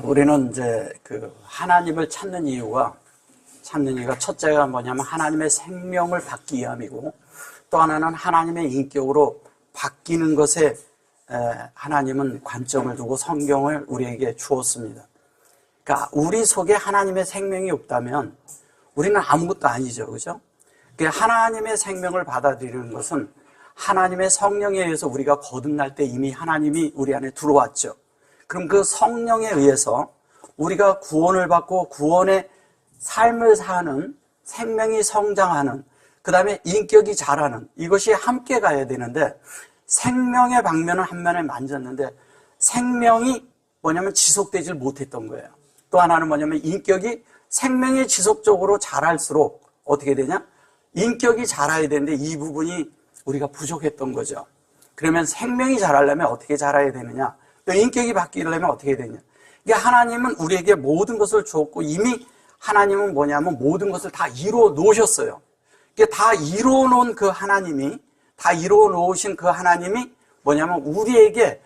우리는 이제 하나님을 찾는 이유가 첫째가 뭐냐면 하나님의 생명을 받기 위함이고, 또 하나는 하나님의 인격으로 바뀌는 것에 하나님은 관점을 두고 성경을 우리에게 주었습니다. 그러니까 우리 속에 하나님의 생명이 없다면 우리는 아무것도 아니죠, 그죠? 그러니까 하나님의 생명을 받아들이는 것은 하나님의 성령에 의해서 우리가 거듭날 때 이미 하나님이 우리 안에 들어왔죠. 그럼 그 성령에 의해서 우리가 구원을 받고 구원의 삶을 사는, 생명이 성장하는, 그 다음에 인격이 자라는, 이것이 함께 가야 되는데, 생명의 방면은 한 면에 만졌는데 생명이 뭐냐면 지속되질 못했던 거예요. 또 하나는 뭐냐면 인격이 생명이 지속적으로 자랄수록 어떻게 되냐? 인격이 자라야 되는데 이 부분이 우리가 부족했던 거죠. 그러면 생명이 자라려면 어떻게 자라야 되느냐? 또 인격이 바뀌려면 어떻게 되느냐? 이게 하나님은 우리에게 모든 것을 주었고, 이미 하나님은 뭐냐면 모든 것을 다 이루어 놓으셨어요. 이게 다 이루어 놓은 그 하나님이, 다 이루어 놓으신 그 하나님이 뭐냐면 우리에게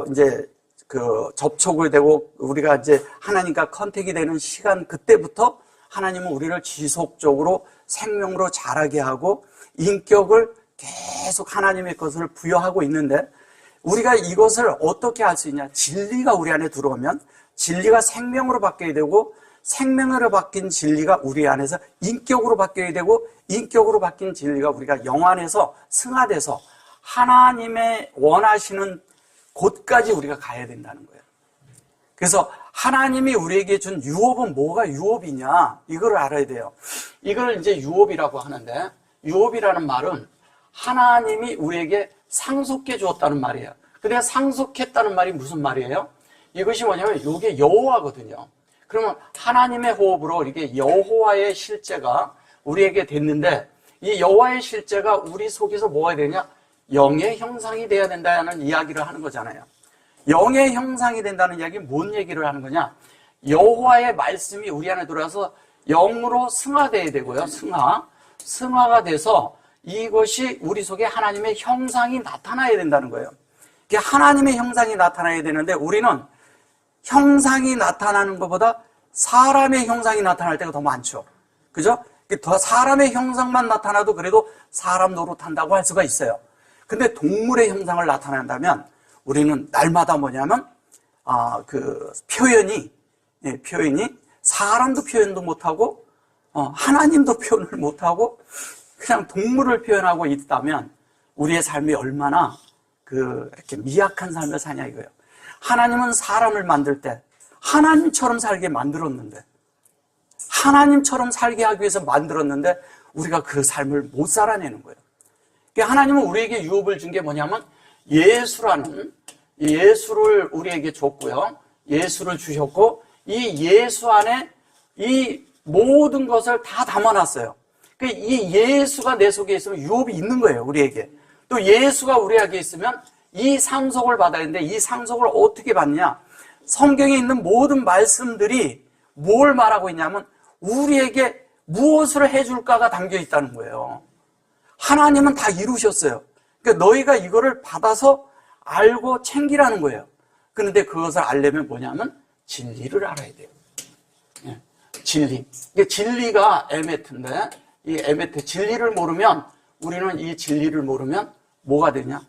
이제 접촉을 되고 우리가 이제 하나님과 컨택이 되는 시간, 그때부터 하나님은 우리를 지속적으로 생명으로 자라게 하고 인격을 계속 하나님의 것을 부여하고 있는데, 우리가 이것을 어떻게 할 수 있냐? 진리가 우리 안에 들어오면 진리가 생명으로 바뀌어야 되고, 생명으로 바뀐 진리가 우리 안에서 인격으로 바뀌어야 되고, 인격으로 바뀐 진리가 우리가 영 안에서 승화돼서 하나님의 원하시는 곳까지 우리가 가야 된다는 거예요. 그래서 하나님이 우리에게 준 유업은 뭐가 유업이냐, 이걸 알아야 돼요. 이걸 이제 유업이라고 하는데, 유업이라는 말은 하나님이 우리에게 상속해 주었다는 말이에요. 근데 상속했다는 말이 무슨 말이에요? 이것이 뭐냐면 이게 여호와거든요. 그러면 하나님의 호흡으로 이렇게 여호와의 실제가 우리에게 됐는데, 이 여호와의 실제가 우리 속에서 뭐가 되냐? 영의 형상이 돼야 된다는 이야기를 하는 거잖아요. 영의 형상이 된다는 이야기는 뭔 얘기를 하는 거냐? 여호와의 말씀이 우리 안에 들어와서 영으로 승화돼야 되고요. 승화가 돼서 이것이 우리 속에 하나님의 형상이 나타나야 된다는 거예요. 하나님의 형상이 나타나야 되는데, 우리는 형상이 나타나는 것보다 사람의 형상이 나타날 때가 더 많죠. 그죠? 더 사람의 형상만 나타나도 그래도 사람 노릇한다고 할 수가 있어요. 근데 동물의 형상을 나타낸다면 우리는 날마다 뭐냐면 표현이 사람도 표현도 못하고 하나님도 표현을 못하고 그냥 동물을 표현하고 있다면 우리의 삶이 얼마나 이렇게 미약한 삶을 사냐 이거예요. 하나님은 사람을 만들 때 하나님처럼 살게 만들었는데, 하나님처럼 살게 하기 위해서 만들었는데 우리가 그 삶을 못 살아내는 거예요. 하나님은 우리에게 유업을 준 게 뭐냐면 예수를 우리에게 줬고요. 예수를 주셨고, 이 예수 안에 이 모든 것을 다 담아놨어요. 이 예수가 내 속에 있으면 유업이 있는 거예요, 우리에게. 또 예수가 우리에게 있으면 이 상속을 받아야 되는데, 이 상속을 어떻게 받느냐? 성경에 있는 모든 말씀들이 뭘 말하고 있냐면 우리에게 무엇을 해줄까가 담겨 있다는 거예요. 하나님은 다 이루셨어요. 그러니까 너희가 이거를 받아서 알고 챙기라는 거예요. 그런데 그것을 알려면 뭐냐면 진리를 알아야 돼요. 진리. 진리가 에메트인데, 이 에메트, 진리를 모르면, 우리는 이 진리를 모르면 뭐가 되냐?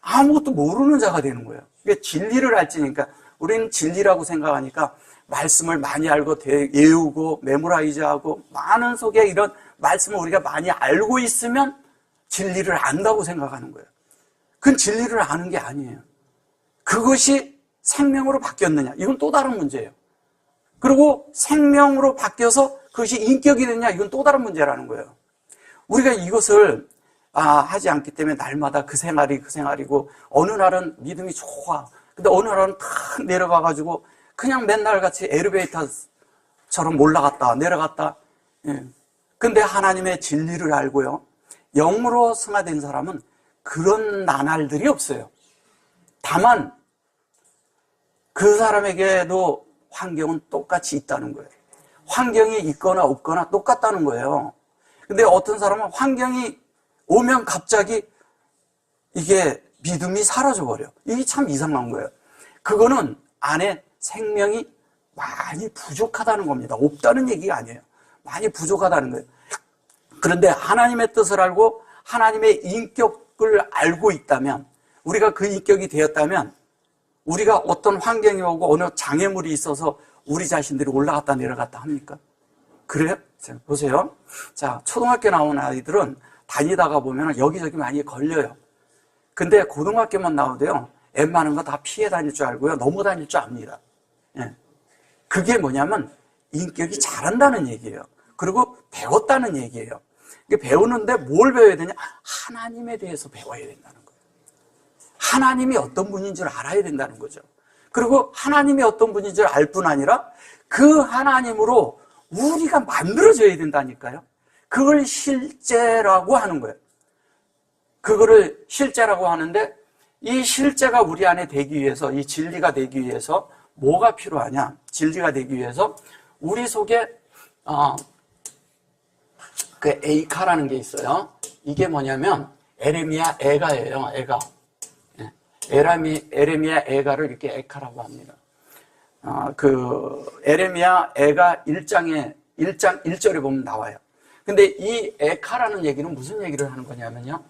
아무것도 모르는 자가 되는 거예요. 그러니까 진리를 알지니까, 우리는 진리라고 생각하니까 말씀을 많이 알고 외우고 메모라이즈하고 많은 속에 이런 말씀을 우리가 많이 알고 있으면 진리를 안다고 생각하는 거예요. 그건 진리를 아는 게 아니에요. 그것이 생명으로 바뀌었느냐, 이건 또 다른 문제예요. 그리고 생명으로 바뀌어서 그것이 인격이 되느냐, 이건 또 다른 문제라는 거예요. 우리가 이것을 하지 않기 때문에 날마다 그 생활이고, 어느 날은 믿음이 좋아. 근데 어느 날은 탁 내려가가지고 그냥 맨날 같이 엘리베이터처럼 올라갔다 내려갔다. 근데 하나님의 진리를 알고요, 영으로 승화된 사람은 그런 나날들이 없어요. 다만 그 사람에게도 환경은 똑같이 있다는 거예요. 환경이 있거나 없거나 똑같다는 거예요. 근데 어떤 사람은 환경이 오면 갑자기 이게 믿음이 사라져버려. 이게 참 이상한 거예요. 그거는 안에 생명이 많이 부족하다는 겁니다. 없다는 얘기가 아니에요. 많이 부족하다는 거예요. 그런데 하나님의 뜻을 알고 하나님의 인격을 알고 있다면, 우리가 그 인격이 되었다면, 우리가 어떤 환경이 오고 어느 장애물이 있어서 우리 자신들이 올라갔다 내려갔다 합니까? 그래요? 자, 보세요. 자, 초등학교 나온 아이들은 다니다가 보면 여기저기 많이 걸려요. 근데 고등학교만 나오도요, 웬만한 거 다 피해 다닐 줄 알고요, 넘어 다닐 줄 압니다. 예. 그게 뭐냐면 인격이 자란다는 얘기예요. 그리고 배웠다는 얘기예요. 배우는데 뭘 배워야 되냐? 하나님에 대해서 배워야 된다는 거예요. 하나님이 어떤 분인 줄 알아야 된다는 거죠. 그리고 하나님이 어떤 분인 줄 알 뿐 아니라 그 하나님으로 우리가 만들어져야 된다니까요. 그걸 실제라고 하는 거예요. 그거를 실제라고 하는데, 이 실제가 우리 안에 되기 위해서, 이 진리가 되기 위해서 뭐가 필요하냐? 진리가 되기 위해서 우리 속에 그 에이카라는 게 있어요. 이게 뭐냐면 에레미야 에가예요. 에가. 에레미야 에가를 이렇게 에카라고 합니다. 그 에레미야 에가 1장 1절에 보면 나와요. 근데 이 에카라는 얘기는 무슨 얘기를 하는 거냐면요,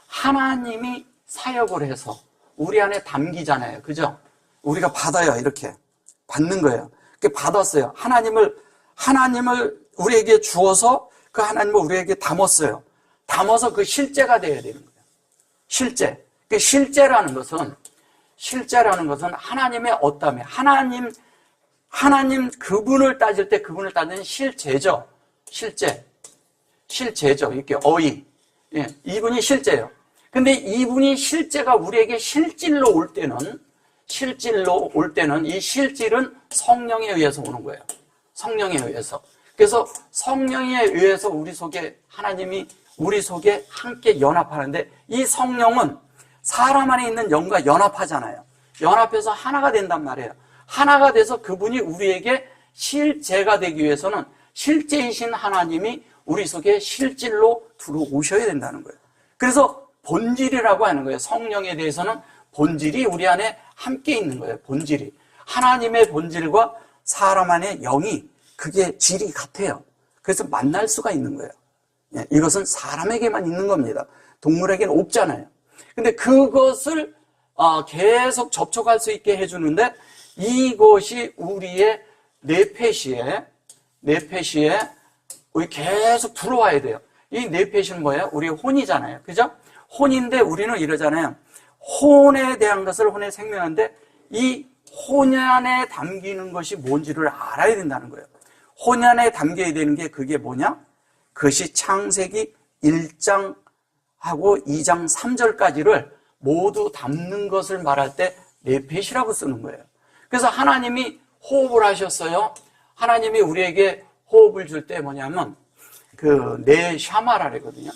하나님이 사역을 해서 우리 안에 담기잖아요. 그죠? 우리가 받아요. 이렇게 받는 거예요. 그 받았어요. 하나님을 우리에게 주어서 그 하나님을 우리에게 담았어요. 담아서 그 실제가 되어야 되는 거예요. 실제. 그 실제라는 것은 하나님의 어떠함이에요. 하나님 그분을 따질 때 그분을 따지는 실제죠. 실제죠. 이렇게 어이. 예, 이분이 실제예요. 근데 이분이 실제가 우리에게 실질로 올 때는 이 실질은 성령에 의해서 오는 거예요. 성령에 의해서. 그래서 성령에 의해서 우리 속에 하나님이 우리 속에 함께 연합하는데, 이 성령은 사람 안에 있는 영과 연합하잖아요. 연합해서 하나가 된단 말이에요. 하나가 돼서 그분이 우리에게 실제가 되기 위해서는 실제이신 하나님이 우리 속에 실질로 들어오셔야 된다는 거예요. 그래서 본질이라고 하는 거예요. 성령에 대해서는 본질이 우리 안에 함께 있는 거예요. 본질이. 하나님의 본질과 사람 안의 영이, 그게 질이 같아요. 그래서 만날 수가 있는 거예요. 이것은 사람에게만 있는 겁니다. 동물에게는 없잖아요. 근데 그것을 계속 접촉할 수 있게 해주는데, 이것이 우리의 뇌폐시에 우리 계속 들어와야 돼요. 이 뇌폐시는 뭐예요? 우리의 혼이잖아요. 그죠? 혼인데 우리는 이러잖아요. 혼에 대한 것을 혼의 생명인데, 이 혼 안에 담기는 것이 뭔지를 알아야 된다는 거예요. 혼 안에 담겨야 되는 게 그게 뭐냐? 그것이 창세기 1장하고 2장 3절까지를 모두 담는 것을 말할 때 뇌폐시라고 쓰는 거예요. 그래서 하나님이 호흡을 하셨어요. 하나님이 우리에게 호흡을 줄 때 뭐냐면 그 네샤마라 그러거든요.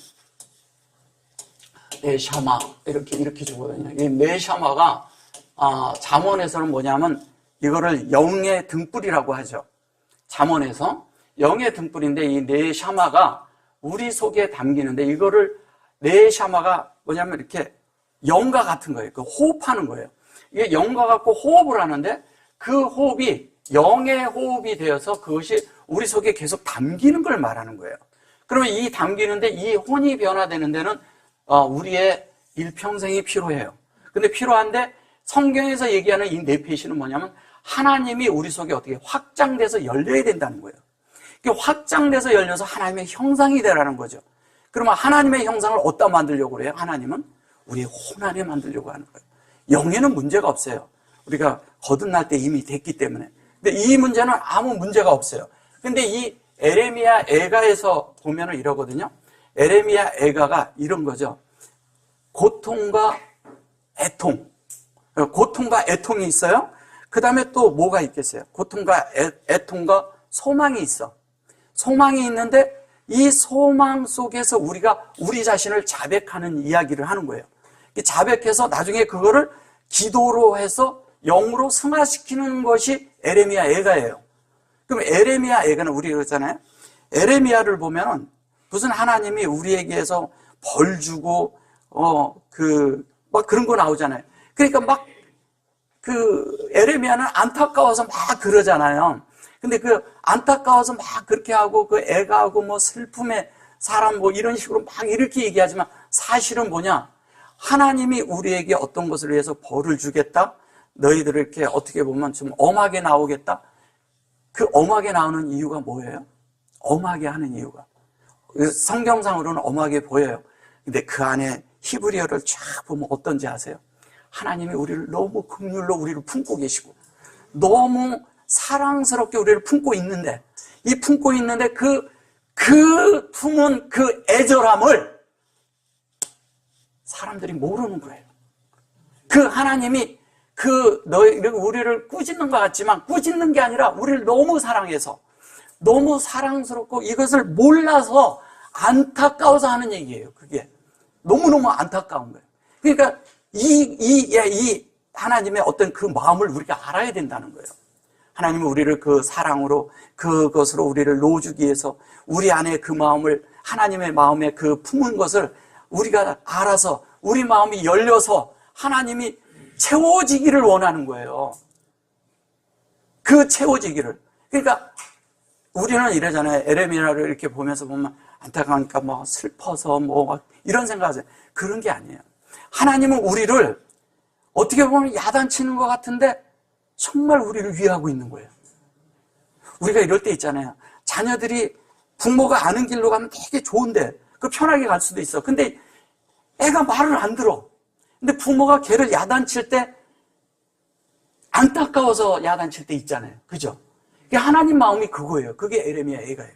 네샤마 이렇게 주거든요. 이 네샤마가 잠언에서는 뭐냐면 이거를 영의 등불이라고 하죠. 잠언에서 영의 등불인데, 이 네샤마가 우리 속에 담기는데, 이거를 네샤마가 뭐냐면 이렇게 영과 같은 거예요. 그 호흡하는 거예요. 이게 영과 같고 호흡을 하는데, 그 호흡이 영의 호흡이 되어서 그것이 우리 속에 계속 담기는 걸 말하는 거예요. 그러면 이 담기는데, 이 혼이 변화되는 데는 우리의 일평생이 필요해요. 근데 필요한데, 성경에서 얘기하는 이 뇌폐시는 뭐냐면 하나님이 우리 속에 어떻게 확장돼서 열려야 된다는 거예요. 확장돼서 열려서 하나님의 형상이 되라는 거죠. 그러면 하나님의 형상을 어디다 만들려고 그래요? 하나님은 우리의 혼 안에 만들려고 하는 거예요. 영에는 문제가 없어요. 우리가 거듭날 때 이미 됐기 때문에. 근데 이 문제는 아무 문제가 없어요. 근데 이 에레미야 에가에서 보면은 이러거든요. 에레미야 에가가 이런 거죠. 고통과 애통. 고통과 애통이 있어요. 그 다음에 또 뭐가 있겠어요? 고통과 애통과 소망이 있어. 소망이 있는데, 이 소망 속에서 우리가 우리 자신을 자백하는 이야기를 하는 거예요. 자백해서 나중에 그거를 기도로 해서 영으로 승화시키는 것이 에레미야 에가예요. 그럼 에레미야 에가는 우리 그러잖아요. 에레미야를 보면은 무슨 하나님이 우리에게서 벌 주고 막 그런 거 나오잖아요. 그러니까 막 에레미야는 안타까워서 막 그러잖아요. 근데 안타까워서 막 그렇게 하고 애가 하고 뭐 슬픔에 사람 뭐 이런 식으로 막 이렇게 얘기하지만 사실은 뭐냐? 하나님이 우리에게 어떤 것을 위해서 벌을 주겠다? 너희들을 이렇게 어떻게 보면 좀 엄하게 나오겠다? 그 엄하게 나오는 이유가 뭐예요? 엄하게 하는 이유가. 성경상으로는 엄하게 보여요. 근데 그 안에 히브리어를 쫙 보면 어떤지 아세요? 하나님이 우리를 너무 긍휼로 우리를 품고 계시고 너무 사랑스럽게 우리를 품고 있는데 그 품은 그 애절함을 사람들이 모르는 거예요. 그 하나님이 우리를 꾸짖는 것 같지만 꾸짖는 게 아니라 우리를 너무 사랑해서 너무 사랑스럽고 이것을 몰라서 안타까워서 하는 얘기예요. 그게 너무너무 안타까운 거예요. 그러니까 이 하나님의 어떤 그 마음을 우리가 알아야 된다는 거예요. 하나님은 우리를 그 사랑으로 그것으로 우리를 놓아주기 위해서 우리 안에 그 마음을 하나님의 마음에 그 품은 것을 우리가 알아서 우리 마음이 열려서 하나님이 채워지기를 원하는 거예요. 그 채워지기를. 그러니까 우리는 이러잖아요. 에레미야를 이렇게 보면서 보면 안타까우니까 뭐 슬퍼서 뭐 이런 생각하세요. 그런 게 아니에요. 하나님은 우리를 어떻게 보면 야단치는 것 같은데 정말 우리를 위하고 있는 거예요. 우리가 이럴 때 있잖아요. 자녀들이 부모가 아는 길로 가면 되게 좋은데 편하게 갈 수도 있어. 근데 애가 말을 안 들어. 근데 부모가 걔를 야단칠 때 안타까워서 야단칠 때 있잖아요. 그죠? 하나님 마음이 그거예요. 그게 에레미야 애가예요.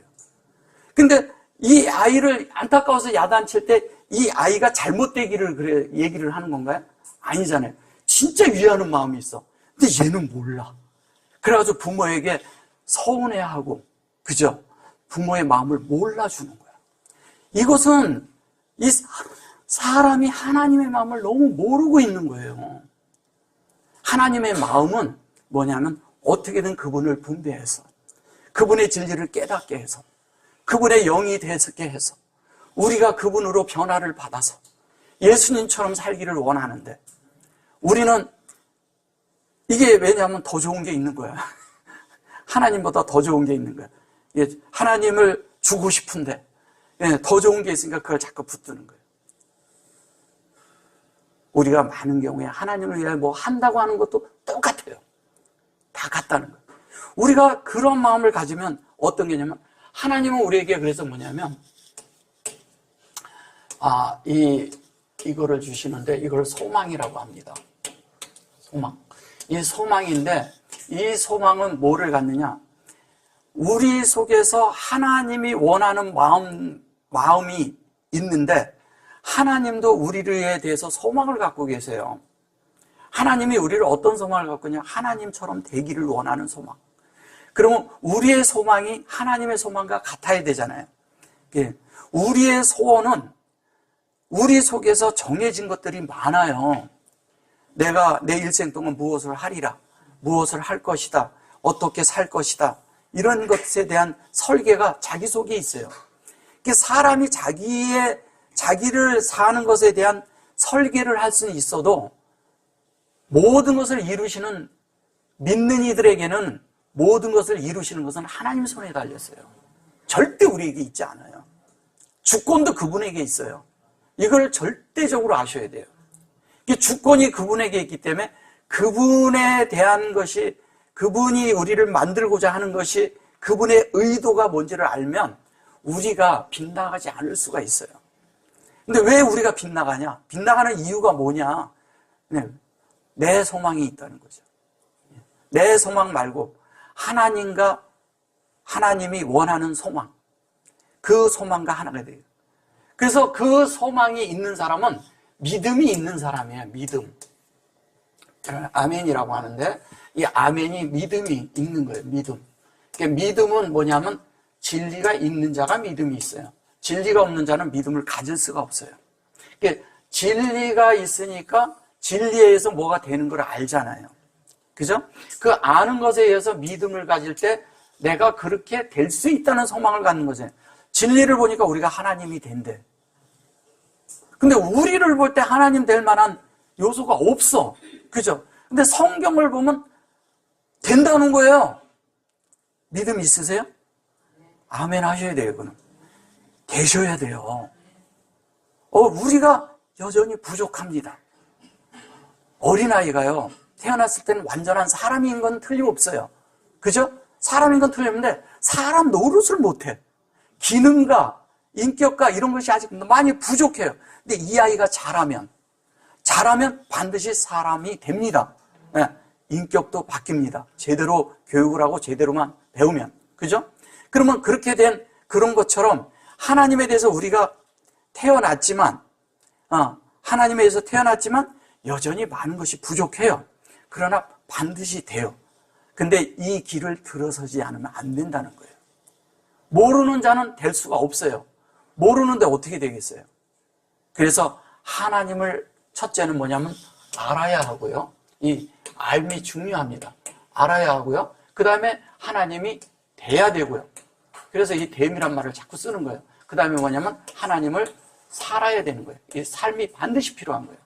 근데 이 아이를 안타까워서 야단칠 때 이 아이가 잘못되기를 그래 얘기를 하는 건가요? 아니잖아요. 진짜 위하는 마음이 있어. 근데 얘는 몰라. 그래가지고 부모에게 서운해하고, 그죠? 부모의 마음을 몰라주는 거야. 이것은 이 사람이 하나님의 마음을 너무 모르고 있는 거예요. 하나님의 마음은 뭐냐면 어떻게든 그분을 분배해서 그분의 진리를 깨닫게 해서 그분의 영이 되게 해서 우리가 그분으로 변화를 받아서 예수님처럼 살기를 원하는데 우리는 이게 왜냐하면 더 좋은 게 있는 거야. 하나님보다 더 좋은 게 있는 거야. 하나님을 주고 싶은데 더 좋은 게 있으니까 그걸 자꾸 붙드는 거예요. 우리가 많은 경우에 하나님을 위해 뭐 한다고 하는 것도 똑같아요. 다 같다는 거예요. 우리가 그런 마음을 가지면 어떤 게냐면 하나님은 우리에게 그래서 뭐냐면 이거를 주시는데 이걸 소망이라고 합니다. 소망. 이 소망인데 이 소망은 뭐를 갖느냐? 우리 속에서 하나님이 원하는 마음이 있는데 하나님도 우리에 대해서 소망을 갖고 계세요. 하나님이 우리를 어떤 소망을 갖고 있냐? 하나님처럼 되기를 원하는 소망. 그러면 우리의 소망이 하나님의 소망과 같아야 되잖아요. 우리의 소원은 우리 속에서 정해진 것들이 많아요. 내가 내 일생 동안 무엇을 하리라, 무엇을 할 것이다, 어떻게 살 것이다, 이런 것에 대한 설계가 자기 속에 있어요. 사람이 자기를 사는 것에 대한 설계를 할 수는 있어도 모든 것을 이루시는 믿는 이들에게는 모든 것을 이루시는 것은 하나님 손에 달렸어요. 절대 우리에게 있지 않아요. 주권도 그분에게 있어요. 이걸 절대적으로 아셔야 돼요. 주권이 그분에게 있기 때문에 그분에 대한 것이 그분이 우리를 만들고자 하는 것이 그분의 의도가 뭔지를 알면 우리가 빗나가지 않을 수가 있어요. 근데 왜 우리가 빗나가냐? 빗나가는 이유가 뭐냐? 내 소망이 있다는 거죠. 내 소망 말고 하나님과 하나님이 원하는 소망, 그 소망과 하나가 돼요. 그래서 그 소망이 있는 사람은 믿음이 있는 사람이에요. 믿음. 아멘이라고 하는데 이 아멘이 믿음이 있는 거예요. 믿음. 그러니까 믿음은 뭐냐면 진리가 있는 자가 믿음이 있어요. 진리가 없는 자는 믿음을 가질 수가 없어요. 그러니까 진리가 있으니까 진리에 의해서 뭐가 되는 걸 알잖아요. 그죠? 그 아는 것에 의해서 믿음을 가질 때 내가 그렇게 될 수 있다는 소망을 갖는 거죠. 진리를 보니까 우리가 하나님이 된대. 근데 우리를 볼 때 하나님 될 만한 요소가 없어. 그죠? 근데 성경을 보면 된다는 거예요. 믿음 있으세요? 아멘 하셔야 돼요. 그거는 되셔야 돼요. 우리가 여전히 부족합니다. 어린아이가요, 태어났을 때는 완전한 사람인 건 틀림없어요. 그죠? 사람인 건 틀렸는데 사람 노릇을 못해. 기능과 인격과 이런 것이 아직 많이 부족해요. 근데 이 아이가 자라면 반드시 사람이 됩니다. 네, 인격도 바뀝니다. 제대로 교육을 하고 제대로만 배우면. 그죠? 그러면 그렇게 된 그런 것처럼 하나님에 대해서 우리가 태어났지만, 하나님에 대해서 태어났지만 여전히 많은 것이 부족해요. 그러나 반드시 돼요. 근데 이 길을 들어서지 않으면 안 된다는 거예요. 모르는 자는 될 수가 없어요. 모르는데 어떻게 되겠어요? 그래서 하나님을 첫째는 뭐냐면 알아야 하고요. 이 알미 중요합니다. 알아야 하고요. 그 다음에 하나님이 돼야 되고요. 그래서 이 됨이란 말을 자꾸 쓰는 거예요. 그 다음에 뭐냐면 하나님을 살아야 되는 거예요. 이 삶이 반드시 필요한 거예요.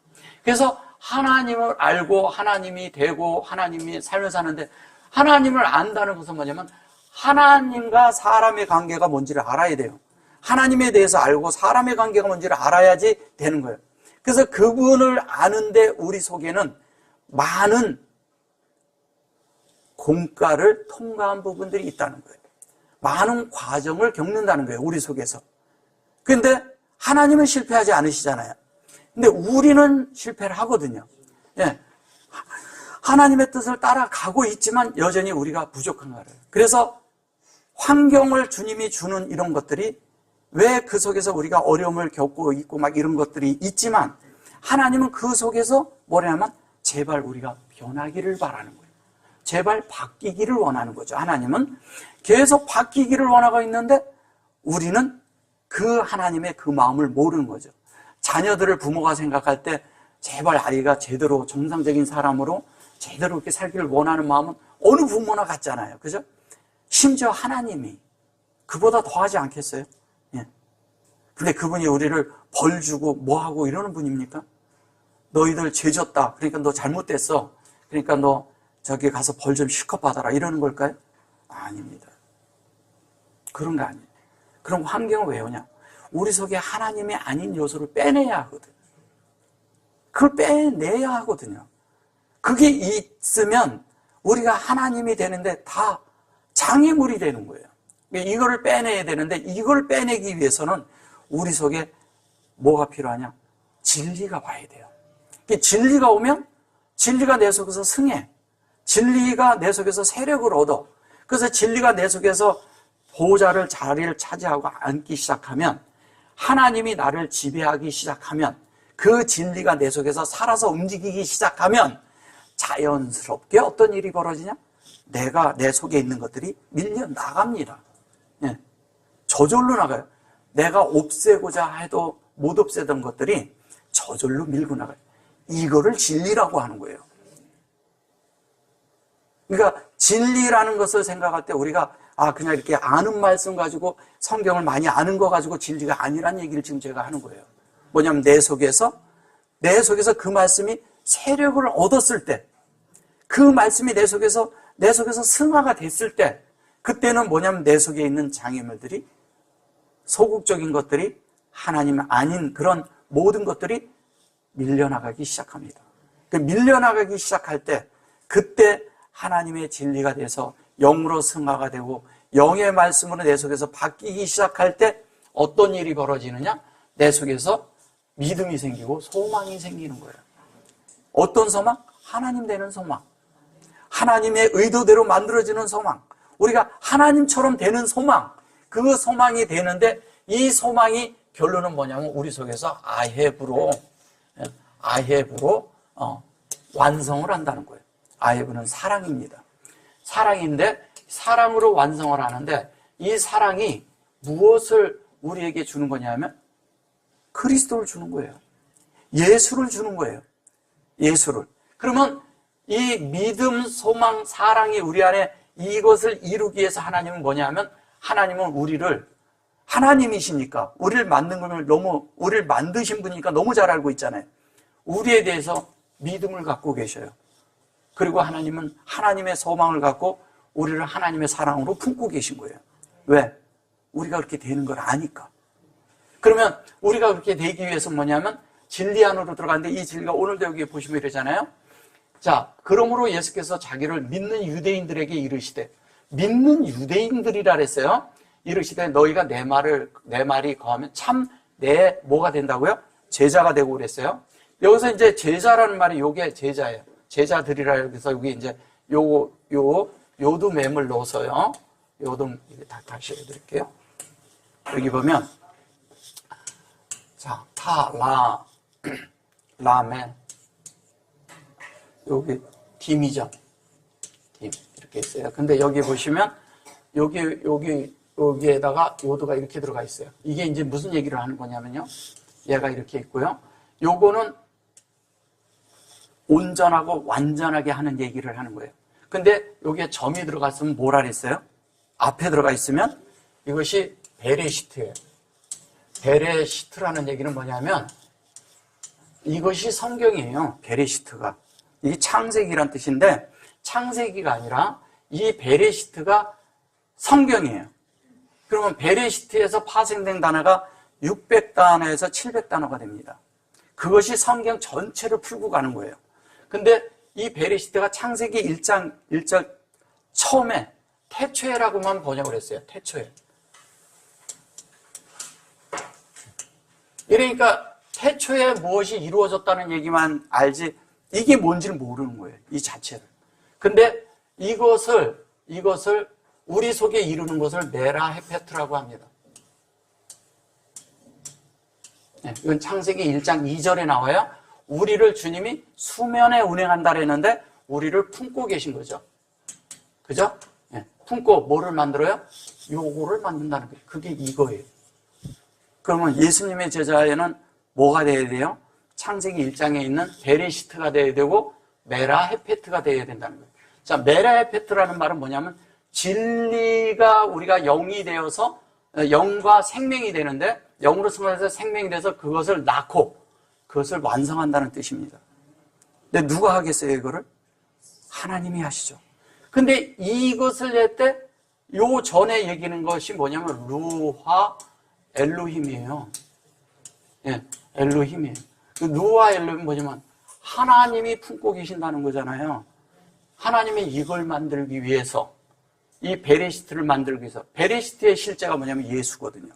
그래서 하나님을 알고 하나님이 되고 하나님이 삶을 사는데, 하나님을 안다는 것은 뭐냐면 하나님과 사람의 관계가 뭔지를 알아야 돼요. 하나님에 대해서 알고 사람의 관계가 뭔지를 알아야지 되는 거예요. 그래서 그분을 아는데 우리 속에는 많은 공과를 통과한 부분들이 있다는 거예요. 많은 과정을 겪는다는 거예요, 우리 속에서. 그런데 하나님은 실패하지 않으시잖아요. 근데 우리는 실패를 하거든요. 예. 하나님의 뜻을 따라가고 있지만 여전히 우리가 부족한 거예요. 그래서 환경을 주님이 주는 이런 것들이, 왜 그 속에서 우리가 어려움을 겪고 있고 막 이런 것들이 있지만, 하나님은 그 속에서 뭐냐면 제발 우리가 변하기를 바라는 거예요. 제발 바뀌기를 원하는 거죠. 하나님은 계속 바뀌기를 원하고 있는데 우리는 그 하나님의 그 마음을 모르는 거죠. 자녀들을 부모가 생각할 때 제발 아이가 제대로 정상적인 사람으로 제대로 이렇게 살기를 원하는 마음은 어느 부모나 같잖아요. 그죠? 심지어 하나님이 그보다 더하지 않겠어요? 예. 근데 그분이 우리를 벌 주고 뭐 하고 이러는 분입니까? 너희들 죄졌다. 그러니까 너 잘못됐어. 그러니까 너 저기 가서 벌 좀 실컷 받아라. 이러는 걸까요? 아닙니다. 그런 거 아니에요. 그럼 환경은 왜 오냐? 우리 속에 하나님이 아닌 요소를 빼내야 하거든요. 그걸 빼내야 하거든요. 그게 있으면 우리가 하나님이 되는데 다 장애물이 되는 거예요. 이거를 빼내야 되는데, 이걸 빼내기 위해서는 우리 속에 뭐가 필요하냐? 진리가 와야 돼요. 진리가 오면 진리가 내 속에서 승해. 진리가 내 속에서 세력을 얻어. 그래서 진리가 내 속에서 보호자를 자리를 차지하고 앉기 시작하면, 하나님이 나를 지배하기 시작하면, 그 진리가 내 속에서 살아서 움직이기 시작하면 자연스럽게 어떤 일이 벌어지냐? 내 속에 있는 것들이 밀려 나갑니다. 예. 저절로 나가요. 내가 없애고자 해도 못 없애던 것들이 저절로 밀고 나가요. 이거를 진리라고 하는 거예요. 그러니까 진리라는 것을 생각할 때 우리가 그냥 이렇게 아는 말씀 가지고, 성경을 많이 아는 거 가지고 진리가 아니란 얘기를 지금 제가 하는 거예요. 뭐냐면 내 속에서 그 말씀이 세력을 얻었을 때, 그 말씀이 내 속에서 승화가 됐을 때, 그때는 뭐냐면 내 속에 있는 장애물들이, 소극적인 것들이, 하나님 아닌 그런 모든 것들이 밀려나가기 시작합니다. 밀려나가기 시작할 때, 그때 하나님의 진리가 돼서 영으로 승화가 되고 영의 말씀으로 내 속에서 바뀌기 시작할 때 어떤 일이 벌어지느냐? 내 속에서 믿음이 생기고 소망이 생기는 거예요. 어떤 소망? 하나님 되는 소망. 하나님의 의도대로 만들어지는 소망. 우리가 하나님처럼 되는 소망. 그 소망이 되는데, 이 소망이 결론은 뭐냐면 우리 속에서 아헤브로 완성을 한다는 거예요. 아헤브는 사랑입니다. 사랑인데 사랑으로 완성을 하는데, 이 사랑이 무엇을 우리에게 주는 거냐면 그리스도를 주는 거예요. 예수를 주는 거예요. 예수를. 그러면 이 믿음, 소망, 사랑이 우리 안에, 이것을 이루기 위해서 하나님은 뭐냐면, 하나님은 하나님이시니까, 우리를 만드신 분이니까 너무 잘 알고 있잖아요. 우리에 대해서 믿음을 갖고 계셔요. 그리고 하나님은 하나님의 소망을 갖고 우리를 하나님의 사랑으로 품고 계신 거예요. 왜? 우리가 그렇게 되는 걸 아니까. 그러면 우리가 그렇게 되기 위해서 뭐냐면 진리 안으로 들어가는데, 이 진리가 오늘도 여기 보시면 이러잖아요. 자, 그러므로 예수께서 자기를 믿는 유대인들에게 이르시되, 믿는 유대인들이라 그랬어요. 이르시되 너희가 내 말이 거하면 참 내 뭐가 된다고요? 제자가 되고 그랬어요. 여기서 이제 제자라는 말이 요게 제자예요. 제자들이라 해서 여기 이제 요두매물 넣어서요. 다시 해드릴게요. 여기 보면, 자, 라메, 여기 딤이죠. 딤 이렇게 있어요. 근데 여기 보시면 여기에다가 요도가 이렇게 들어가 있어요. 이게 이제 무슨 얘기를 하는 거냐면요. 얘가 이렇게 있고요. 요거는 온전하고 완전하게 하는 얘기를 하는 거예요. 근데 여기에 점이 들어갔으면 뭐라 그랬어요? 앞에 들어가 있으면 이것이 베레시트예요. 베레시트라는 얘기는 뭐냐면 이것이 성경이에요. 베레시트가. 이게 창세기란 뜻인데 창세기가 아니라 이 베레시트가 성경이에요. 그러면 베레시트에서 파생된 단어가 600단어에서 700단어가 됩니다. 그것이 성경 전체를 풀고 가는 거예요. 근데 이 베레시트가 창세기 1장 1절 처음에 태초에라고만 번역을 했어요. 태초에. 이러니까 태초에 무엇이 이루어졌다는 얘기만 알지 이게 뭔지를 모르는 거예요. 이 자체를. 근데 이것을 우리 속에 이루는 것을 메라 헤페트라고 합니다. 네, 이건 창세기 1장 2절에 나와요. 우리를 주님이 수면에 운행한다 그랬는데 우리를 품고 계신 거죠. 그죠? 네, 품고 뭐를 만들어요? 요거를 만든다는 거예요. 그게 이거예요. 그러면 예수님의 제자에는 뭐가 돼야 돼요? 창세기 1장에 있는 베레시트가 돼야 되고 메라 헤페트가 돼야 된다는 거예요. 자, 메라 헤페트라는 말은 뭐냐면 진리가 우리가 영이 되어서 영과 생명이 되는데 영으로 승화해서 생명이 돼서 그것을 낳고 그것을 완성한다는 뜻입니다. 근데 누가 하겠어요, 이거를? 하나님이 하시죠. 근데 이것을 할 때 요 전에 얘기하는 것이 뭐냐면 루하 엘로힘이에요. 예, 엘로힘이에요. 그 루하 엘로힘은 뭐냐면 하나님이 품고 계신다는 거잖아요. 하나님이 이걸 만들기 위해서 이 베레시트를 만들기 위해서 베레시트의 실제가 뭐냐면 예수거든요.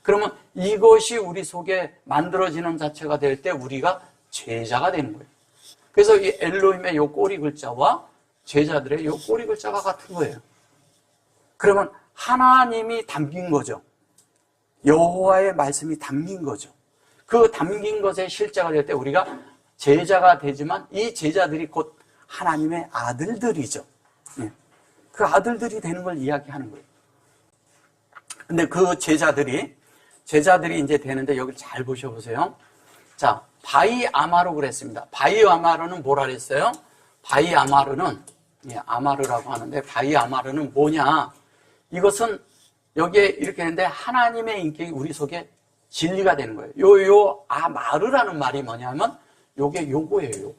그러면 이것이 우리 속에 만들어지는 자체가 될 때 우리가 제자가 되는 거예요. 그래서 이 엘로힘의 요 꼬리 글자와 제자들의 요 꼬리 글자가 같은 거예요. 그러면 하나님이 담긴 거죠. 여호와의 말씀이 담긴 거죠. 그 담긴 것의 실제가 될 때 우리가 제자가 되지만 이 제자들이 곧 하나님의 아들들이죠. 그 아들들이 되는 걸 이야기하는 거예요. 근데 그 제자들이 이제 되는데 여기 잘 보셔보세요. 자, 바이아마르 그랬습니다. 바이아마르는 뭐라 그랬어요? 바이아마르는, 아마르라고 하는데 바이아마르는 뭐냐? 이것은 여기에 이렇게 했는데 하나님의 인격이 우리 속에 진리가 되는 거예요. 아마르라는 말이 뭐냐면 요거예요, 요거.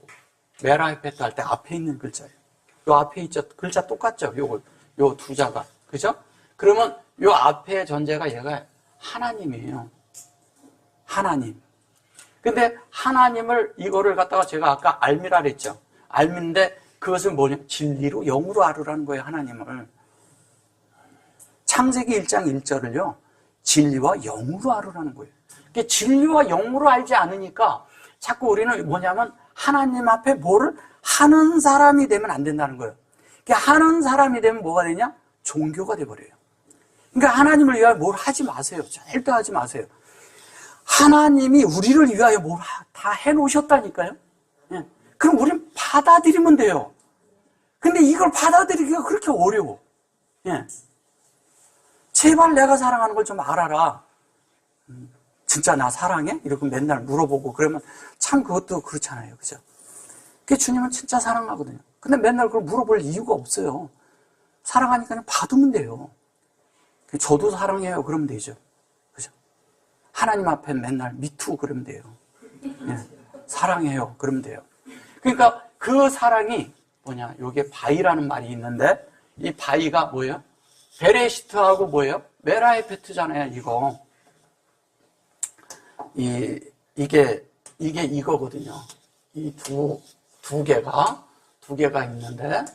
메라헤페트 할 때 앞에 있는 글자예요. 요 앞에 있죠. 글자 똑같죠? 요 두 자가. 그죠? 그러면 요 앞에 전제가 얘가 하나님이에요. 하나님. 근데 하나님을 이거를 갖다가 제가 아까 알미라 그랬죠. 알미인데 그것은 뭐냐? 진리로 영으로 알으라는 거예요, 하나님을. 창세기 1장 1절을요. 진리와 영으로 알으라는 거예요. 진리와 영으로 알지 않으니까 자꾸 우리는 뭐냐면 하나님 앞에 뭐를 하는 사람이 되면 안 된다는 거예요. 하는 사람이 되면 뭐가 되냐? 종교가 돼버려요. 그러니까 하나님을 위하여 뭘 하지 마세요. 절대 하지 마세요. 하나님이 우리를 위하여 뭘 다 해놓으셨다니까요. 예. 그럼 우리는 받아들이면 돼요. 근데 이걸 받아들이기가 그렇게 어려워. 예. 제발 내가 사랑하는 걸 좀 알아라. 진짜 나 사랑해? 이렇게 맨날 물어보고 그러면 참 그것도 그렇잖아요. 그죠? 그게 주님은 진짜 사랑하거든요. 근데 맨날 그걸 물어볼 이유가 없어요. 사랑하니까 그냥 받으면 돼요. 저도 사랑해요. 그러면 되죠. 그죠? 하나님 앞에 맨날 미투 그러면 돼요. 예. 사랑해요. 그러면 돼요. 그러니까 그 사랑이 요게 바위라는 말이 있는데, 이 바위가 뭐예요? 베레시트하고 뭐예요? 메라에페트잖아요, 이거. 이게 이거거든요. 이 두 개가 있는데,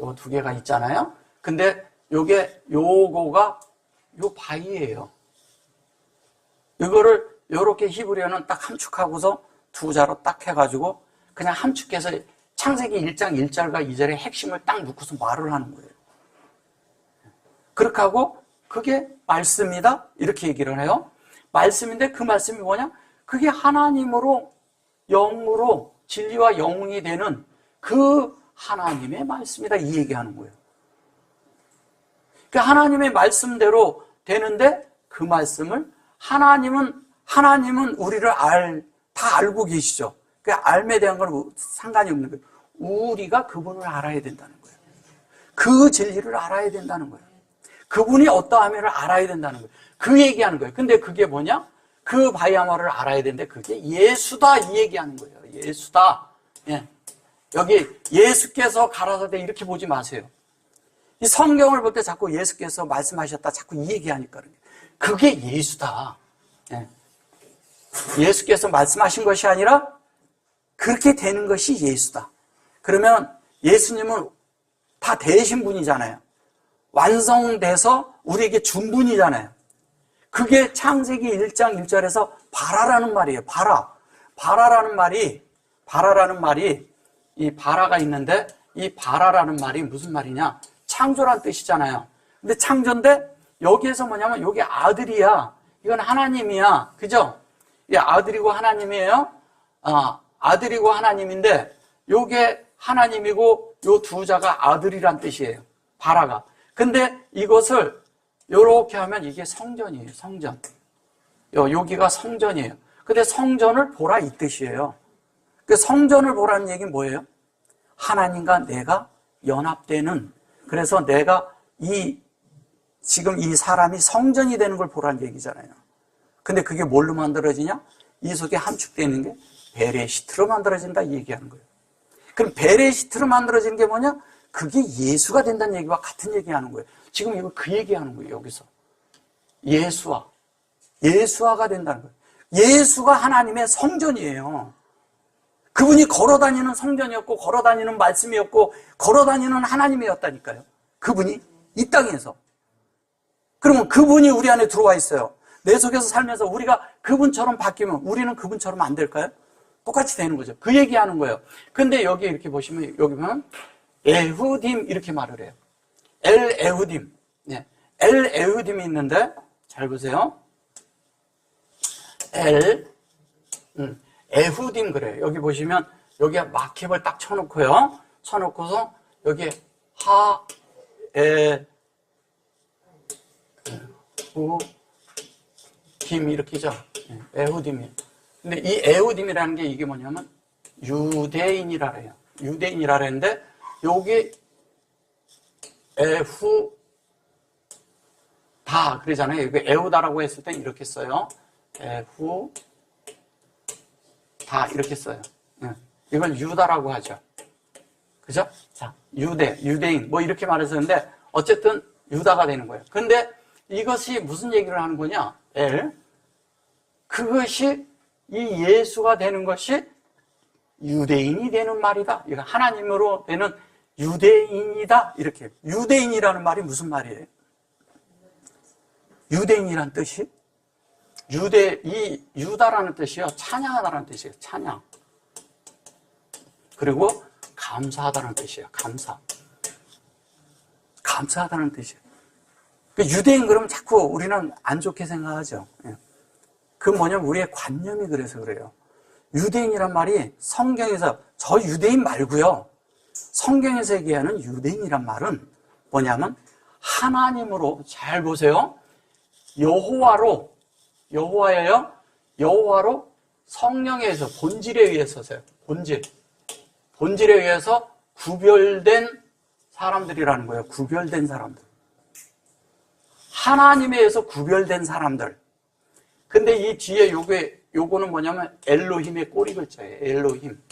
요 두 개가 있잖아요. 근데 요거가 요 바위예요. 이거를 요렇게 히브리어는 딱 함축하고서 두 자로 딱 해가지고 그냥 함축해서 창세기 1장 1절과 2절의 핵심을 딱 놓고서 말을 하는 거예요. 그렇게 하고 그게 말씀이다 이렇게 얘기를 해요. 말씀인데 그 말씀이 뭐냐? 그게 하나님으로 영으로 진리와 영이 되는 그 하나님의 말씀이다 이 얘기하는 거예요. 그 하나님의 말씀대로 되는데 그 말씀을 하나님은 우리를 다 알고 계시죠. 그 알에 대한 건 상관이 없는 거예요. 우리가 그분을 알아야 된다는 거예요. 그 진리를 알아야 된다는 거예요. 그분이 어떠함을 알아야 된다는 거예요. 그 얘기하는 거예요. 근데 그게 뭐냐? 그 바야마를 알아야 되는데 그게 예수다 이 얘기하는 거예요. 예수다. 예. 여기 예수께서 가라사대 이렇게 보지 마세요. 이 성경을 볼 때 자꾸 예수께서 말씀하셨다 자꾸 이 얘기하니까 그게 예수다. 예. 예수께서 말씀하신 것이 아니라 그렇게 되는 것이 예수다. 그러면 예수님은 다 되신 분이잖아요. 완성돼서 우리에게 준 분이잖아요. 그게 창세기 1장 1절에서 바라라는 말이에요. 바라라는 말이 이 바라가 있는데 이 바라라는 말이 무슨 말이냐? 창조란 뜻이잖아요. 근데 창조인데 여기에서 뭐냐면 여기 아들이야. 이건 하나님이야. 그죠? 이 아들이고 하나님이에요. 아들이고 하나님인데 요게 하나님이고 요 두 자가 아들이란 뜻이에요. 바라가. 근데 이것을 요렇게 하면 이게 성전이에요. 성전. 여기가 성전이에요. 근데 성전을 보라 이 뜻이에요. 그 성전을 보라는 얘기는 뭐예요? 하나님과 내가 연합되는, 그래서 내가 지금 이 사람이 성전이 되는 걸 보라는 얘기잖아요. 근데 그게 뭘로 만들어지냐? 이 속에 함축되어 있는 게 베레시트로 만들어진다 이 얘기하는 거예요. 그럼 베레시트로 만들어지는 게 뭐냐? 그게 예수가 된다는 얘기와 같은 얘기하는 거예요. 지금 이거 그 얘기하는 거예요. 여기서 예수화가 된다는 거예요. 예수가 하나님의 성전이에요. 그분이 걸어다니는 성전이었고 걸어다니는 말씀이었고 걸어다니는 하나님이었다니까요. 그분이 이 땅에서. 그러면 그분이 우리 안에 들어와 있어요. 내 속에서 살면서 우리가 그분처럼 바뀌면 우리는 그분처럼 안 될까요? 똑같이 되는 거죠. 그 얘기하는 거예요. 근데 여기 이렇게 보시면 여기 보면 에후딤 이렇게 말을 해요. 엘 에후딤. 네. 엘 에후딤이 있는데 잘 보세요. 에후딤 그래요. 여기 보시면 여기에 마켓을 딱 쳐놓고요. 쳐놓고서 여기에 에후딤 이렇게죠. 에후딤이. 근데 이 에후딤이라는 게 이게 뭐냐면 유대인이라 해요. 유대인이라 그랬는데 여기 에후다 그러잖아요. 여기 에후다라고 했을 때 이렇게 써요. 에후다 이렇게 써요. 이걸 유다라고 하죠. 그죠? 자, 유대인 뭐 이렇게 말했었는데 어쨌든 유다가 되는 거예요. 근데 이것이 무슨 얘기를 하는 거냐? 그것이 이 예수가 되는 것이 유대인이 되는 말이다. 이거 하나님으로 되는 유대인이다. 이렇게. 유대인이라는 말이 무슨 말이에요? 유대인이란 뜻이? 유다라는 뜻이요. 찬양하다라는 뜻이에요. 찬양. 그리고 감사하다는 뜻이에요. 감사하다는 뜻이에요. 유대인 그러면 자꾸 우리는 안 좋게 생각하죠. 그건 뭐냐면 우리의 관념이 그래서 그래요. 유대인이란 말이 성경에서 저 유대인 말고요. 성경에서 얘기하는 유대인이란 말은 뭐냐면 하나님으로 잘 보세요. 여호와예요. 여호와로 성령에 의해서 본질에 의해서요. 본질에 의해서 구별된 사람들이라는 거예요. 구별된 사람들. 하나님에 의해서 구별된 사람들. 근데 이 뒤에 요거는 뭐냐면 엘로힘의 꼬리 글자예요. 엘로힘.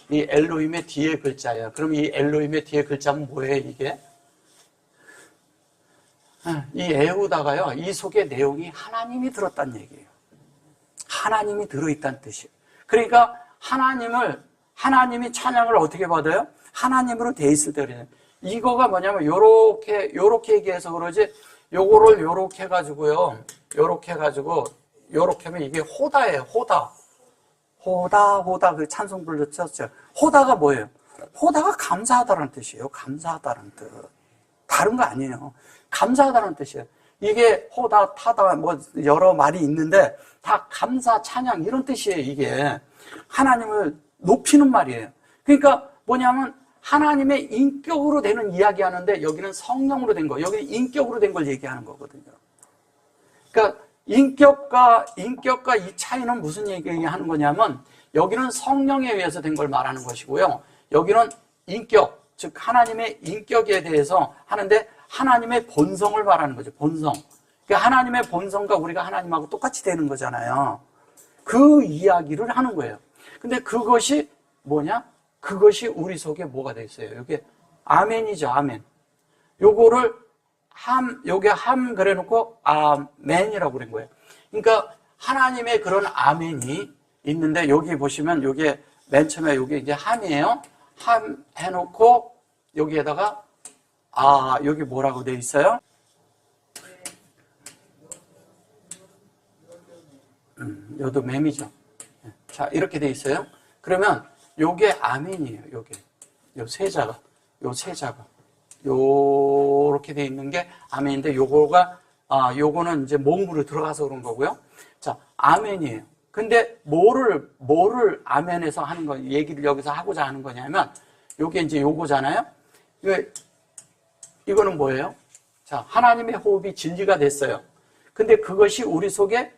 이 엘로힘의 뒤에 글자예요. 그럼 이 엘로힘의 뒤에 글자는 뭐예요, 이게? 이 에후다가요, 이 속에 내용이 하나님이 들었다는 얘기예요. 하나님이 들어있다는 뜻이에요. 그러니까 하나님이 찬양을 어떻게 받아요? 하나님으로 돼 있을 때 그래요. 이거가 뭐냐면, 요렇게 얘기해서 그러지, 요거를 요렇게 해가지고요, 요렇게 하면 이게 호다예요, 호다. 호다, 그 찬송 불렀죠. 호다가 뭐예요? 호다가 감사하다는 뜻이에요. 감사하다는 뜻. 다른 거 아니에요. 감사하다는 뜻이에요. 이게 호다, 타다, 뭐, 여러 말이 있는데, 다 감사, 찬양, 이런 뜻이에요, 이게. 하나님을 높이는 말이에요. 그러니까 뭐냐면, 하나님의 인격으로 되는 이야기 하는데, 여기는 성령으로 된 거, 여기는 인격으로 된 걸 얘기하는 거거든요. 그러니까, 인격과 이 차이는 무슨 얘기하는 거냐면, 여기는 성령에 의해서 된 걸 말하는 것이고요. 여기는 인격, 즉, 하나님의 인격에 대해서 하는데, 하나님의 본성을 말하는 거죠, 본성. 그러니까 하나님의 본성과 우리가 하나님하고 똑같이 되는 거잖아요. 그 이야기를 하는 거예요. 근데 그것이 뭐냐? 그것이 우리 속에 뭐가 돼 있어요? 이게 아멘이죠, 아멘. 요거를 요게 그래 놓고 아멘이라고 그런 거예요. 그러니까 하나님의 그런 아멘이 있는데, 여기 보시면 요게 맨 처음에 요게 이제 함이에요. 함 해놓고 여기에다가 여기 뭐라고 돼 있어요? 요도 맴이죠. 자, 이렇게 돼 있어요. 그러면 요게 아멘이에요. 요 세자가 요렇게 돼 있는 게 아멘인데, 요거는 이제 몸으로 들어가서 그런 거고요. 자, 아멘이에요. 근데 뭐를 아멘에서 하는 거, 얘기를 여기서 하고자 하는 거냐면, 요게 이제 요거잖아요. 이거는 뭐예요? 자, 하나님의 호흡이 진리가 됐어요. 근데 그것이 우리 속에,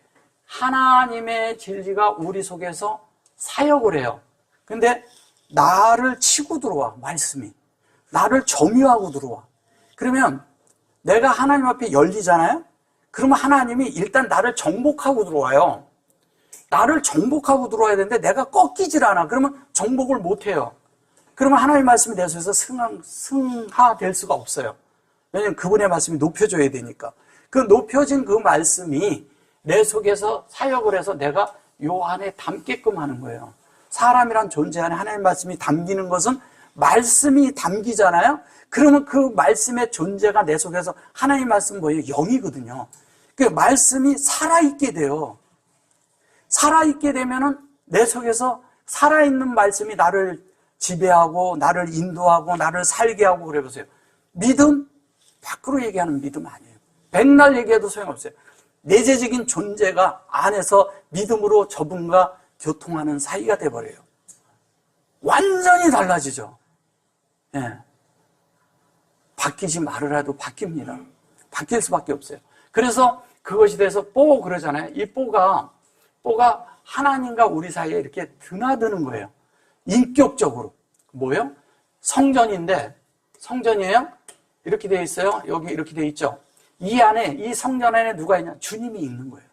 하나님의 진리가 우리 속에서 사역을 해요. 근데 나를 치고 들어와, 말씀이. 나를 점유하고 들어와. 그러면 내가 하나님 앞에 열리잖아요? 그러면 하나님이 일단 나를 정복하고 들어와요. 나를 정복하고 들어와야 되는데 내가 꺾이질 않아. 그러면 정복을 못 해요. 그러면 하나님의 말씀이 내 속에서 승하될 수가 없어요. 왜냐하면 그분의 말씀이 높여져야 되니까. 그 높여진 그 말씀이 내 속에서 사역을 해서 내가 요 안에 담게끔 하는 거예요. 사람이란 존재 안에 하나님의 말씀이 담기는 것은 말씀이 담기잖아요. 그러면 그 말씀의 존재가 내 속에서, 하나님의 말씀은 뭐예요? 영이거든요. 그 말씀이 살아있게 돼요. 살아있게 되면은 내 속에서 살아있는 말씀이 나를 지배하고 나를 인도하고 나를 살게 하고. 그래 보세요. 믿음, 밖으로 얘기하는 믿음 아니에요. 백날 얘기해도 소용없어요. 내재적인 존재가 안에서 믿음으로 저분과 교통하는 사이가 돼버려요. 완전히 달라지죠. 예. 바뀌지 말으라도 바뀝니다. 바뀔 수밖에 없어요. 그래서 그것이 돼서 그러잖아요. 이 뽀가 하나님과 우리 사이에 이렇게 드나드는 거예요. 인격적으로. 뭐예요? 성전이에요? 이렇게 돼 있어요. 여기 이렇게 돼 있죠. 이 안에, 이 성전 안에 누가 있냐? 주님이 있는 거예요.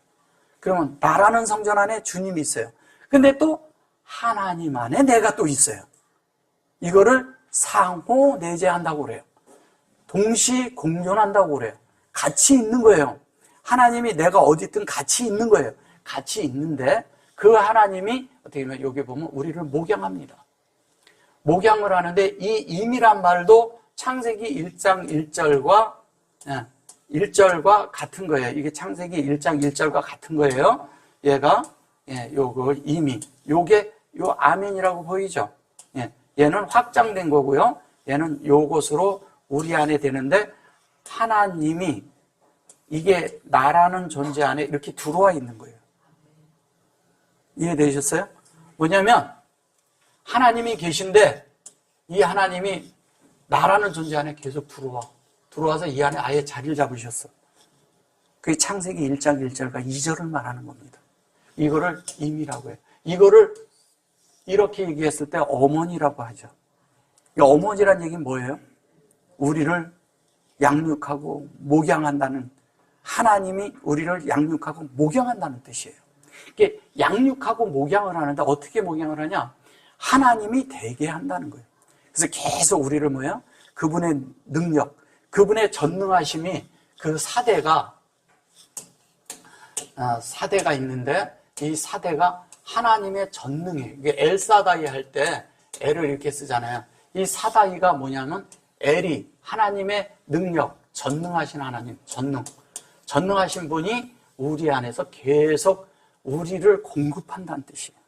그러면 나라는 성전 안에 주님이 있어요. 근데 또 하나님 안에 내가 또 있어요. 이거를 상호 내재한다고 그래요. 동시 공존한다고 그래요. 같이 있는 거예요. 하나님이 내가 어디 있든 같이 있는 거예요. 같이 있는데 그 하나님이 어떻게 보면 여기 보면 우리를 목양합니다. 목양을 하는데 이 임이란 말도 창세기 1장 1절과 같은 거예요. 이게 창세기 1장 1절과 같은 거예요. 얘가 요거 임이 요게 요 아멘이라고 보이죠. 얘는 확장된 거고요. 얘는 요것으로 우리 안에 되는데, 하나님이 이게 나라는 존재 안에 이렇게 들어와 있는 거예요. 이해되셨어요? 뭐냐면 하나님이 계신데 이 하나님이 나라는 존재 안에 계속 들어와서 이 안에 아예 자리를 잡으셨어. 그게 창세기 1장 1절과 2절을 말하는 겁니다. 이거를 임이라고 해요. 이거를 이렇게 얘기했을 때 어머니라고 하죠. 이 어머니란 얘기는 뭐예요? 우리를 양육하고 목양한다는, 하나님이 우리를 양육하고 목양한다는 뜻이에요. 이게 양육하고 목양을 하는데 어떻게 목양을 하냐? 하나님이 되게 한다는 거예요. 그래서 계속 우리를 뭐야? 그분의 능력, 그분의 전능하심이 그 사대가 있는데 이 사대가 하나님의 전능이에요. 이게 엘사다이 할 때 엘을 이렇게 쓰잖아요. 이 사다이가 뭐냐면 엘이 하나님의 능력, 전능하신 하나님, 전능하신 분이 우리 안에서 계속 우리를 공급한다는 뜻이에요.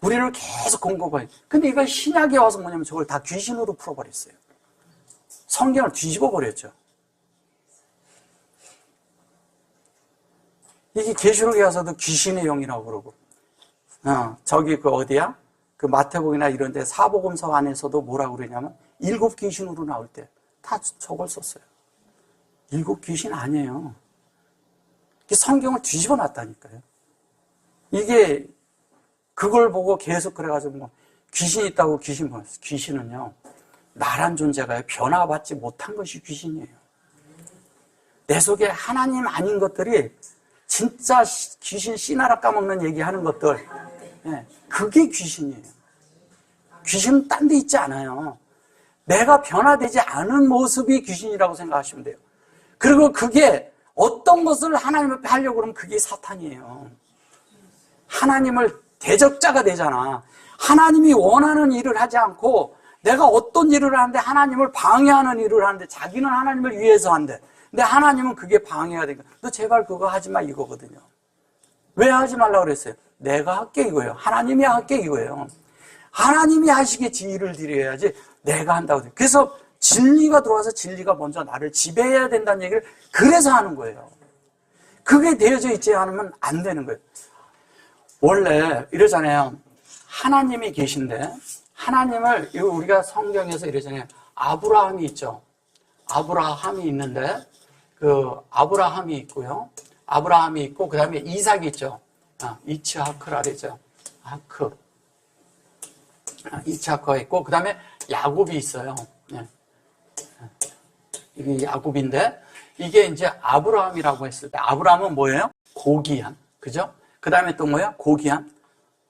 우리를 계속 공급해요. 근데 이걸 신약에 와서 뭐냐면 저걸 다 귀신으로 풀어버렸어요. 성경을 뒤집어 버렸죠. 이게 계시록에 와서도 귀신의 영이라고 그러고, 저기 그 어디야? 그 마태복음이나 이런 데 사복음서 안에서도 뭐라고 그러냐면 7 귀신으로 나올 때 다 저걸 썼어요. 7 귀신 아니에요. 성경을 뒤집어 놨다니까요. 이게 그걸 보고 계속 그래가지고 뭐 귀신이 있다고 귀신 보냈어요. 귀신은요, 나란 존재가요, 변화받지 못한 것이 귀신이에요. 내 속에 하나님 아닌 것들이 진짜 귀신 씨나라 까먹는 얘기하는 것들, 그게 귀신이에요. 귀신은 딴 데 있지 않아요. 내가 변화되지 않은 모습이 귀신이라고 생각하시면 돼요. 그리고 그게 어떤 것을 하나님 앞에 하려고 그러면 그게 사탄이에요. 하나님을 대적자가 되잖아. 하나님이 원하는 일을 하지 않고 내가 어떤 일을 하는데 하나님을 방해하는 일을 하는데 자기는 하나님을 위해서 한대. 근데 하나님은 그게 방해가 되니까 너 제발 그거 하지 마 이거거든요. 왜 하지 말라고 그랬어요? 내가 할게 이거예요. 하나님이 할게 이거예요. 하나님이 하시겠지 일을 드려야지 내가 한다고 돼요. 그래서 진리가 들어와서 진리가 먼저 나를 지배해야 된다는 얘기를 그래서 하는 거예요. 그게 되어져 있지 않으면 안 되는 거예요. 원래 이러잖아요. 하나님이 계신데 하나님을 우리가 성경에서 이러잖아요. 아브라함이 있죠. 아브라함이 있는데 그 아브라함이 있고요. 아브라함이 있고 그 다음에 이삭이 있죠. 이츠하크라 그러죠. 이츠하크가 있고 그 다음에 야곱이 있어요. 이게 야곱인데 이게 이제 아브라함이라고 했을 때 아브라함은 뭐예요? 고귀한, 그죠? 그 다음에 또 뭐야? 고귀한,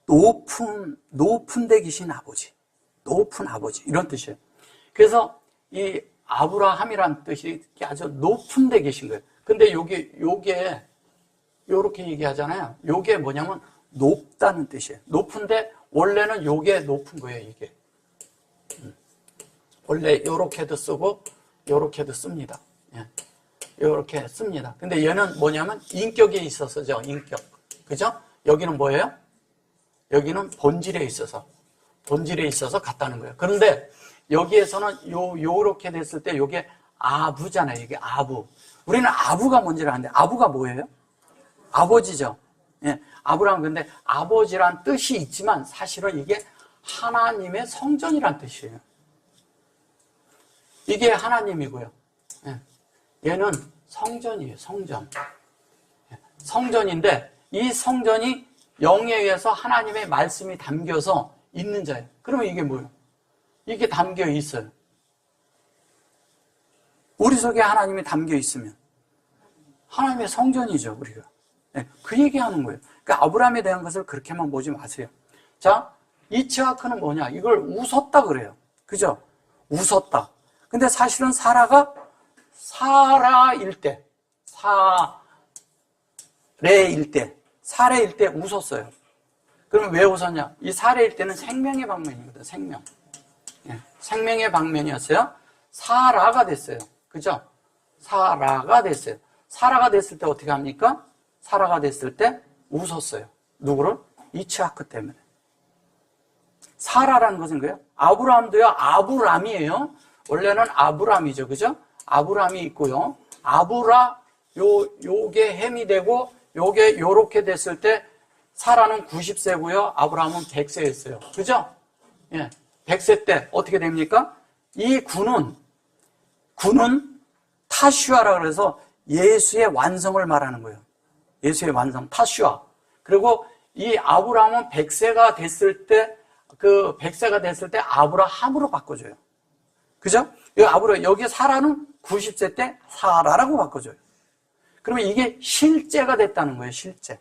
높은 데 계신 아버지, 높은 아버지 이런 뜻이에요. 그래서 이 아브라함이라는 뜻이 아주 높은 데 계신 거예요. 근데 요게 요렇게 얘기하잖아요. 요게 뭐냐면 높다는 뜻이에요. 높은데 원래는 요게 높은 거예요, 이게. 원래 요렇게도 쓰고 요렇게도 씁니다. 요렇게 씁니다. 근데 얘는 뭐냐면 인격에 있어서죠, 인격. 그죠? 여기는 뭐예요? 여기는 본질에 있어서 같다는 거예요. 그런데 여기에서는 요렇게 됐을 때 요게 아부잖아요. 이게 아부. 우리는 아부가 뭔지를 아는데 아부가 뭐예요? 아버지죠. 아브라함. 근데 아버지란 뜻이 있지만 사실은 이게 하나님의 성전이란 뜻이에요. 이게 하나님이고요. 얘는 성전이에요. 성전. 성전인데 이 성전이 영에 의해서 하나님의 말씀이 담겨서 있는 자예요. 그러면 이게 뭐예요? 이게 담겨 있어요. 우리 속에 하나님이 담겨 있으면 하나님의 성전이죠, 우리가. 그 얘기하는 거예요. 그러니까 아브라함에 대한 것을 그렇게만 보지 마세요. 자, 이츠하크는 뭐냐? 이걸 웃었다 그래요. 그죠? 웃었다. 근데 사실은 사라가 사라일 때 웃었어요. 그럼 왜 웃었냐? 이 사라일 때는 생명의 방면이거든, 생명. 생명의 방면이었어요. 사라가 됐어요. 그죠? 사라가 됐어요. 사라가 됐을 때 어떻게 합니까? 사라가 됐을 때 웃었어요. 누구를? 이츠하크 때문에. 사라라는 것은 뭐예요? 아브라함도요, 아브람이에요. 원래는 아브람이죠. 그죠? 아브람이 있고요. 요게 햄이 되고, 요게 요렇게 됐을 때, 사라는 90세고요. 아브라함은 100세였어요. 그죠? 100세 때 어떻게 됩니까? 이 군은 타슈아라 그래서 예수의 완성을 말하는 거예요. 예수의 완성, 타슈아. 그리고 이 아브라함은 100세가 됐을 때, 아브라함으로 바꿔줘요. 그죠? 여기 사라는 90세 때 사라라고 바꿔줘요. 그러면 이게 실제가 됐다는 거예요, 실제.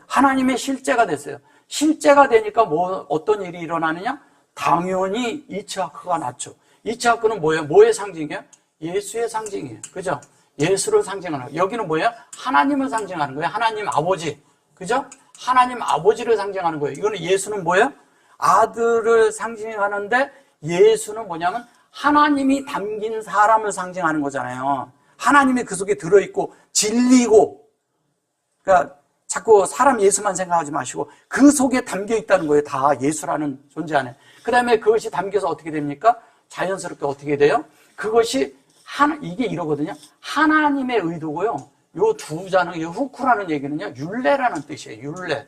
하나님의 실제가 됐어요. 실제가 되니까 어떤 일이 일어나느냐? 당연히 이츠하크가 낳죠. 이츠하크는 뭐예요? 뭐의 상징이에요? 예수의 상징이에요. 그죠? 예수를 상징하는 거예요. 여기는 뭐예요? 하나님을 상징하는 거예요. 하나님 아버지. 그죠? 하나님 아버지를 상징하는 거예요. 이거는 예수는 뭐예요? 아들을 상징하는데 예수는 뭐냐면 하나님이 담긴 사람을 상징하는 거잖아요. 하나님이 그 속에 들어있고 진리고, 그러니까 자꾸 사람 예수만 생각하지 마시고 그 속에 담겨 있다는 거예요. 다 예수라는 존재 안에. 그 다음에 그것이 담겨서 어떻게 됩니까? 자연스럽게 어떻게 돼요? 그것이 이게 이러거든요. 하나님의 의도고요. 요 두 자는, 이 후쿠라는 얘기는요, 율례라는 뜻이에요. 율례.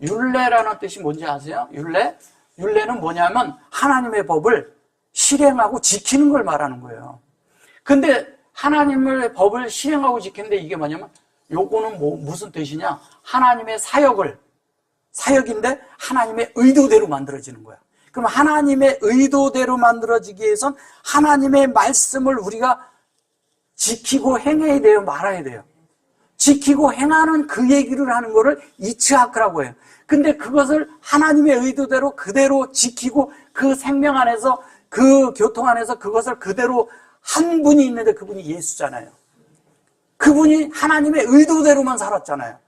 율례라는 뜻이 뭔지 아세요? 율례? 율례는 뭐냐면 하나님의 법을 실행하고 지키는 걸 말하는 거예요. 근데 하나님의 법을 실행하고 지키는데 이게 뭐냐면 요거는 무슨 뜻이냐? 하나님의 사역인데 하나님의 의도대로 만들어지는 거야. 그럼 하나님의 의도대로 만들어지기 위해선 하나님의 말씀을 우리가 지키고 행해야 돼요, 말아야 돼요. 지키고 행하는 그 얘기를 하는 거를 이츠하크라고 해요. 근데 그것을 하나님의 의도대로 그대로 지키고 그 생명 안에서, 그 교통 안에서 그것을 그대로 한 분이 있는데 그분이 예수잖아요. 그분이 하나님의 의도대로만 살았잖아요.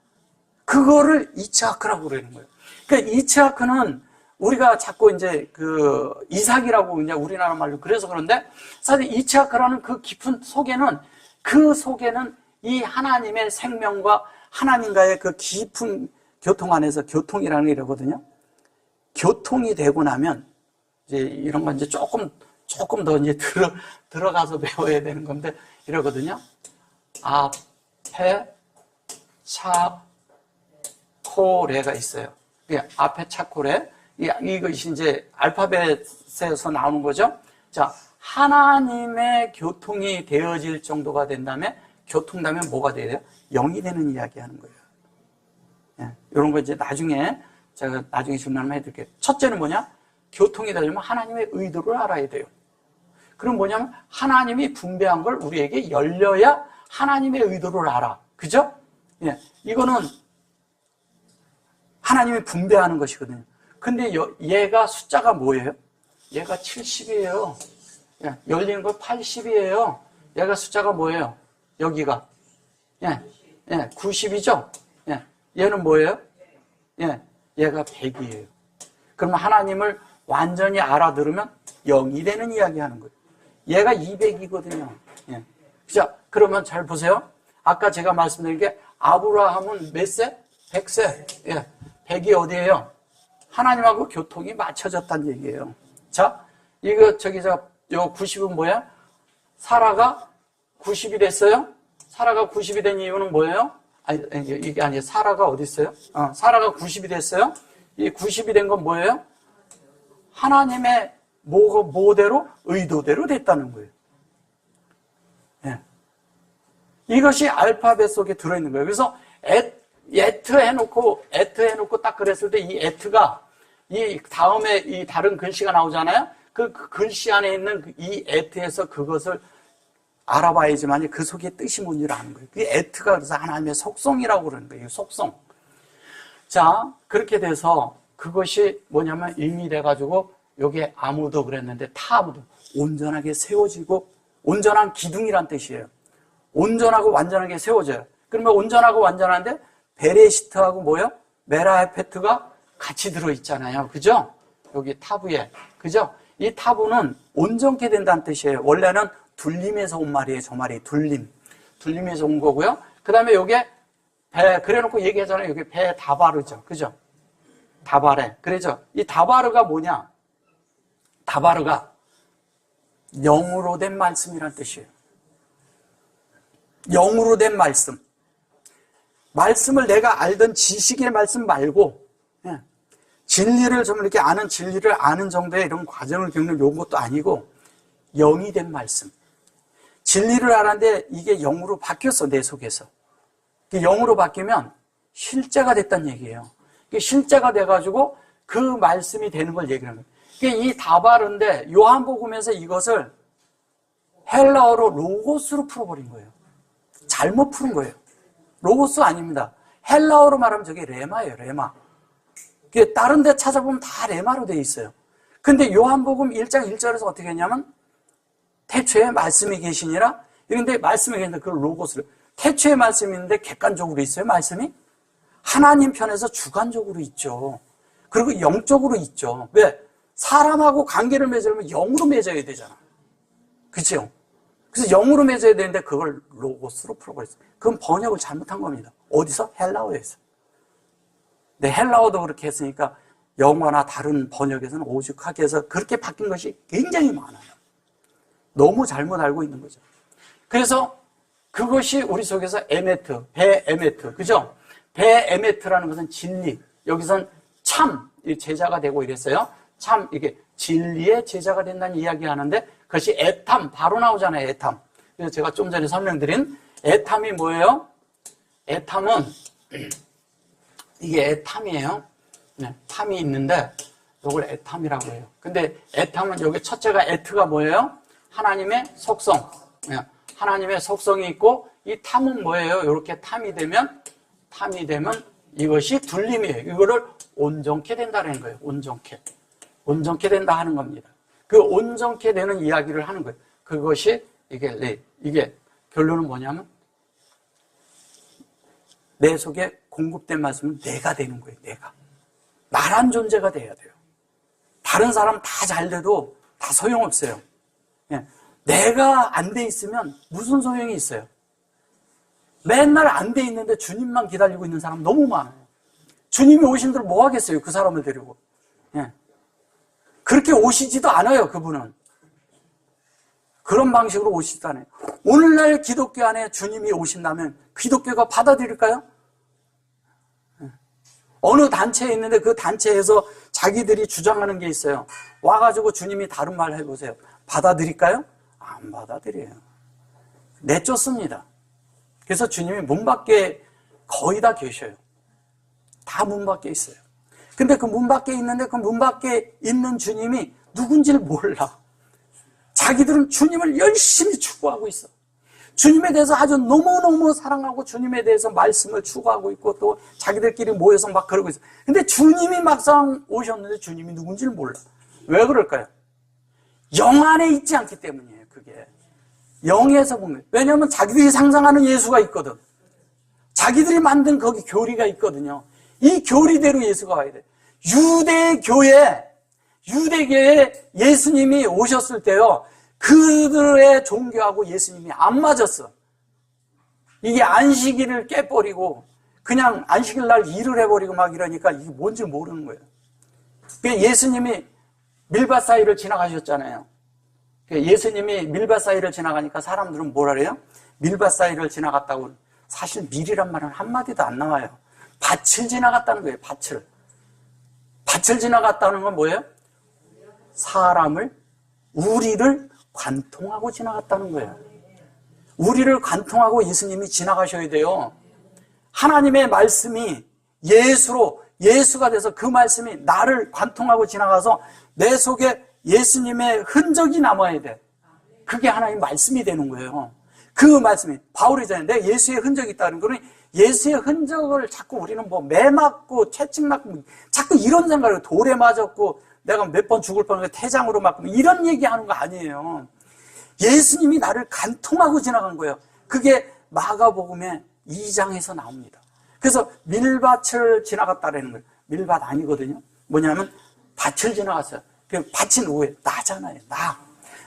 그거를 이츠하크라고 그러는 거예요. 그러니까 이츠하크는 우리가 자꾸 이제 그 이삭이라고 그냥 우리나라 말로 그래서 그런데 사실 이츠하크라는 그 깊은 속에는, 그 속에는 이 하나님의 생명과 하나님과의 그 깊은 교통 안에서, 교통이라는 게 이러거든요. 교통이 되고 나면 이제 이런 건 이제 조금 더 이제 들어가서 배워야 되는 건데 이러거든요. 앞에 차코레가 있어요. 앞에 차코레. 이것이 이제 알파벳에서 나오는 거죠. 자, 하나님의 교통이 되어질 정도가 된다면, 교통되면 뭐가 돼야 돼요? 영이 되는 이야기 하는 거예요. 예, 이런 거 이제 나중에, 제가 나중에 질문 해드릴게요. 첫째는 뭐냐? 교통이 되려면 하나님의 의도를 알아야 돼요. 그럼 뭐냐면, 하나님이 분배한 걸 우리에게 열려야 하나님의 의도를 알아. 그죠? 예, 이거는 하나님이 분배하는 것이거든요. 근데 얘가 숫자가 뭐예요? 얘가 70이에요. 예, 열리는 거 80이에요. 얘가 숫자가 뭐예요? 여기가. 90이죠? 예, 얘는 뭐예요? 예, 얘가 100이에요. 그러면 하나님을 완전히 알아들으면 0이 되는 이야기 하는 거예요. 얘가 200이거든요. 예. 자, 그러면 잘 보세요. 아까 제가 말씀드린 게 아브라함은 몇 세? 100세. 예, 100이 어디예요? 하나님하고 교통이 맞춰졌다는 얘기예요. 자, 이거 요 90은 뭐야? 사라가 90이 됐어요? 사라가 90이 된 이유는 뭐예요? 아니, 이게 아니에요. 사라가 어디 있어요? 사라가 90이 됐어요? 이 90이 된 건 뭐예요? 하나님의 뭐대로? 의도대로 됐다는 거예요. 예. 이것이 알파벳 속에 들어있는 거예요. 그래서 에트 해놓고 딱 그랬을 때 이 에트가 이 다음에 이 다른 글씨가 나오잖아요. 그 글씨 안에 있는 이 에트에서 그것을 알아봐야지만 그 속에 뜻이 뭔지를 아는 거예요. 그 에트가 그래서 하나님의 속성이라고 그러는 거예요. 속성. 자, 그렇게 돼서 그것이 뭐냐면 의미돼가지고 요게 아무도 그랬는데 타무도 온전하게 세워지고, 온전한 기둥이란 뜻이에요. 온전하고 완전하게 세워져요. 그러면 온전하고 완전한데 베레시트하고 뭐요? 메라헤페트가 같이 들어있잖아요. 그죠? 여기 타부에. 그죠? 이 타부는 온전케 된다는 뜻이에요. 원래는 둘림에서 온 말이에요. 저 말이 둘림에서 온 거고요. 그 다음에 요게 그래놓고 얘기하잖아요. 여기 배 다바르죠. 그죠? 다바레. 그래죠? 이 다바르가 뭐냐? 다바르가 영으로 된 말씀이란 뜻이에요. 영으로 된 말씀. 말씀을 내가 알던 지식의 말씀 말고, 진리를 좀 이렇게 아는, 진리를 아는 정도의 이런 과정을 겪는 이런 것도 아니고, 영이 된 말씀. 진리를 알았는데 이게 영으로 바뀌었어, 내 속에서. 영으로 바뀌면 실제가 됐다는 얘기예요. 실제가 돼가지고 그 말씀이 되는 걸 얘기하는 거예요. 이 다바르인데 요한복음에서 이것을 헬라어로 로고스로 풀어버린 거예요. 잘못 푸는 거예요. 로고스 아닙니다. 헬라어로 말하면 저게 레마예요, 레마. 다른 데 찾아보면 다 레마로 되어 있어요. 근데 요한복음 1장 1절에서 어떻게 했냐면 태초에 말씀이 계시니라. 이런데 말씀이 계신데 그걸 로고스를, 태초에 말씀이 있는데 객관적으로 있어요, 말씀이? 하나님 편에서 주관적으로 있죠. 그리고 영적으로 있죠. 왜? 사람하고 관계를 맺으려면 영으로 맺어야 되잖아. 그렇죠? 그래서 영으로 맺어야 되는데 그걸 로고스로 풀어버렸어요. 그건 번역을 잘못한 겁니다. 어디서? 헬라어에서. 네, 헬라어도 그렇게 했으니까 영어나 다른 번역에서는 오죽하게 해서 그렇게 바뀐 것이 굉장히 많아요. 너무 잘못 알고 있는 거죠. 그래서 그것이 우리 속에서 에메트, 베에메트, 그죠? 베에메트라는 것은 진리, 여기선 참 제자가 되고 이랬어요. 참 이게 진리의 제자가 된다는 이야기 하는데 그것이 에탐, 바로 나오잖아요, 에탐. 그래서 제가 좀 전에 설명드린 에탐이 뭐예요? 에탐은 이게 에탐이에요. 네, 탐이 있는데 이걸 에탐이라고 해요. 근데 에탐은 여기 첫째가 에트가 뭐예요? 하나님의 속성. 네, 하나님의 속성이 있고 이 탐은 뭐예요? 이렇게 탐이 되면 이것이 둘림이에요. 이거를 온전케 된다는 거예요. 온전케 된다 하는 겁니다. 그 온전케 되는 이야기를 하는 거예요. 그것이 이게 결론은 뭐냐면 내 속에 공급된 말씀은 내가 되는 거예요. 내가. 나란 존재가 돼야 돼요. 다른 사람 다 잘 돼도 다 소용없어요. 내가 안 돼 있으면 무슨 소용이 있어요? 맨날 안 돼 있는데 주님만 기다리고 있는 사람 너무 많아요. 주님이 오신들 뭐 하겠어요? 그 사람을 데리고. 그렇게 오시지도 않아요, 그분은. 그런 방식으로 오시지도 않아요. 오늘날 기독교 안에 주님이 오신다면 기독교가 받아들일까요? 어느 단체에 있는데 그 단체에서 자기들이 주장하는 게 있어요. 와가지고 주님이 다른 말 해보세요. 받아들일까요? 안 받아들여요. 내쫓습니다. 그래서 주님이 문 밖에 거의 다 계셔요. 다 문 밖에 있어요. 근데 그 문 밖에 있는데 그 문 밖에 있는 주님이 누군지를 몰라. 자기들은 주님을 열심히 추구하고 있어. 주님에 대해서 아주 너무너무 사랑하고 주님에 대해서 말씀을 추구하고 있고 또 자기들끼리 모여서 막 그러고 있어. 근데 주님이 막상 오셨는데 주님이 누군지를 몰라. 왜 그럴까요? 영 안에 있지 않기 때문이에요, 그게. 영에서 보면. 왜냐하면 자기들이 상상하는 예수가 있거든. 자기들이 만든 거기 교리가 있거든요. 이 교리대로 예수가 와야 돼. 유대교에 예수님이 오셨을 때요, 그들의 종교하고 예수님이 안 맞았어. 이게 안식일을 깨버리고 그냥 안식일 날 일을 해버리고 막 이러니까 이게 뭔지 모르는 거예요. 예수님이 밀밭 사이를 지나가셨잖아요. 예수님이 밀밭 사이를 지나가니까 사람들은 뭐라 그래요? 밀밭 사이를 지나갔다고. 사실 밀이란 말은 한마디도 안 나와요. 밭을 지나갔다는 거예요. 밭을 지나갔다는 건 뭐예요? 우리를 관통하고 지나갔다는 거예요. 우리를 관통하고 예수님이 지나가셔야 돼요. 하나님의 말씀이 예수가 돼서 그 말씀이 나를 관통하고 지나가서 내 속에 예수님의 흔적이 남아야 돼. 그게 하나님의 말씀이 되는 거예요. 그 말씀이 바울이잖아요. 내가 예수의 흔적이 있다는 거는 예수의 흔적을 자꾸 우리는 뭐 매 맞고 채찍 맞고 자꾸 이런 생각을 돌에 맞았고 내가 몇 번 죽을 뻔해서 태장으로 맞고 이런 얘기하는 거 아니에요. 예수님이 나를 관통하고 지나간 거예요. 그게 마가복음의 2장에서 나옵니다. 그래서 밀밭을 지나갔다라는 거예요. 밀밭 아니거든요. 뭐냐면 밭을 지나갔어요. 그 밭이 누구예요? 나잖아요.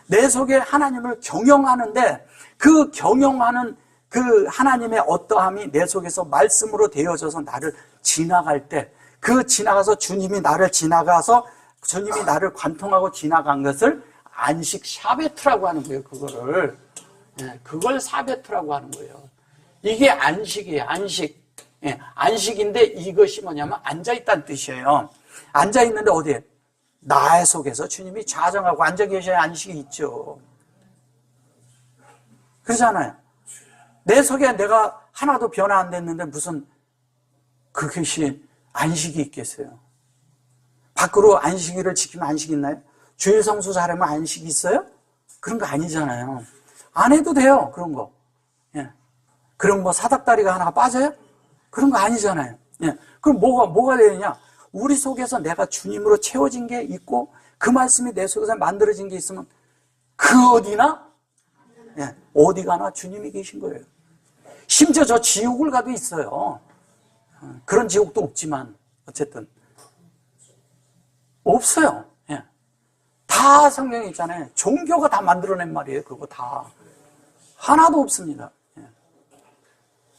내 속에 하나님을 경영하는데 그 경영하는 그 하나님의 어떠함이 내 속에서 말씀으로 되어져서 나를 지나갈 때 그 지나가서 주님이 나를 관통하고 지나간 것을 안식 샤베트라고 하는 거예요. 그걸 사베트라고 하는 거예요. 이게 안식이에요. 안식인데 이것이 뭐냐면 앉아있다는 뜻이에요. 앉아있는데 어디에? 나 속에서 주님이 좌정하고 앉아 계셔야 안식이 있죠. 그렇잖아요. 내 속에 내가 하나도 변화 안 됐는데 무슨 그것이 안식이 있겠어요. 밖으로 안식일을 지키면 안식이 있나요? 주일 성수 잘하면 안식이 있어요? 그런 거 아니잖아요. 안 해도 돼요, 그런 거. 예. 그럼 뭐 사닥다리가 하나가 빠져요? 그런 거 아니잖아요. 예. 그럼 뭐가 되느냐? 우리 속에서 내가 주님으로 채워진 게 있고 그 말씀이 내 속에서 만들어진 게 있으면 그 어디나 예, 어디 가나 주님이 계신 거예요. 심지어 저 지옥을 가도 있어요. 그런 지옥도 없지만 어쨌든 없어요. 예. 다 성경에 있잖아요. 종교가 다 만들어낸 말이에요. 그거 다 하나도 없습니다. 예.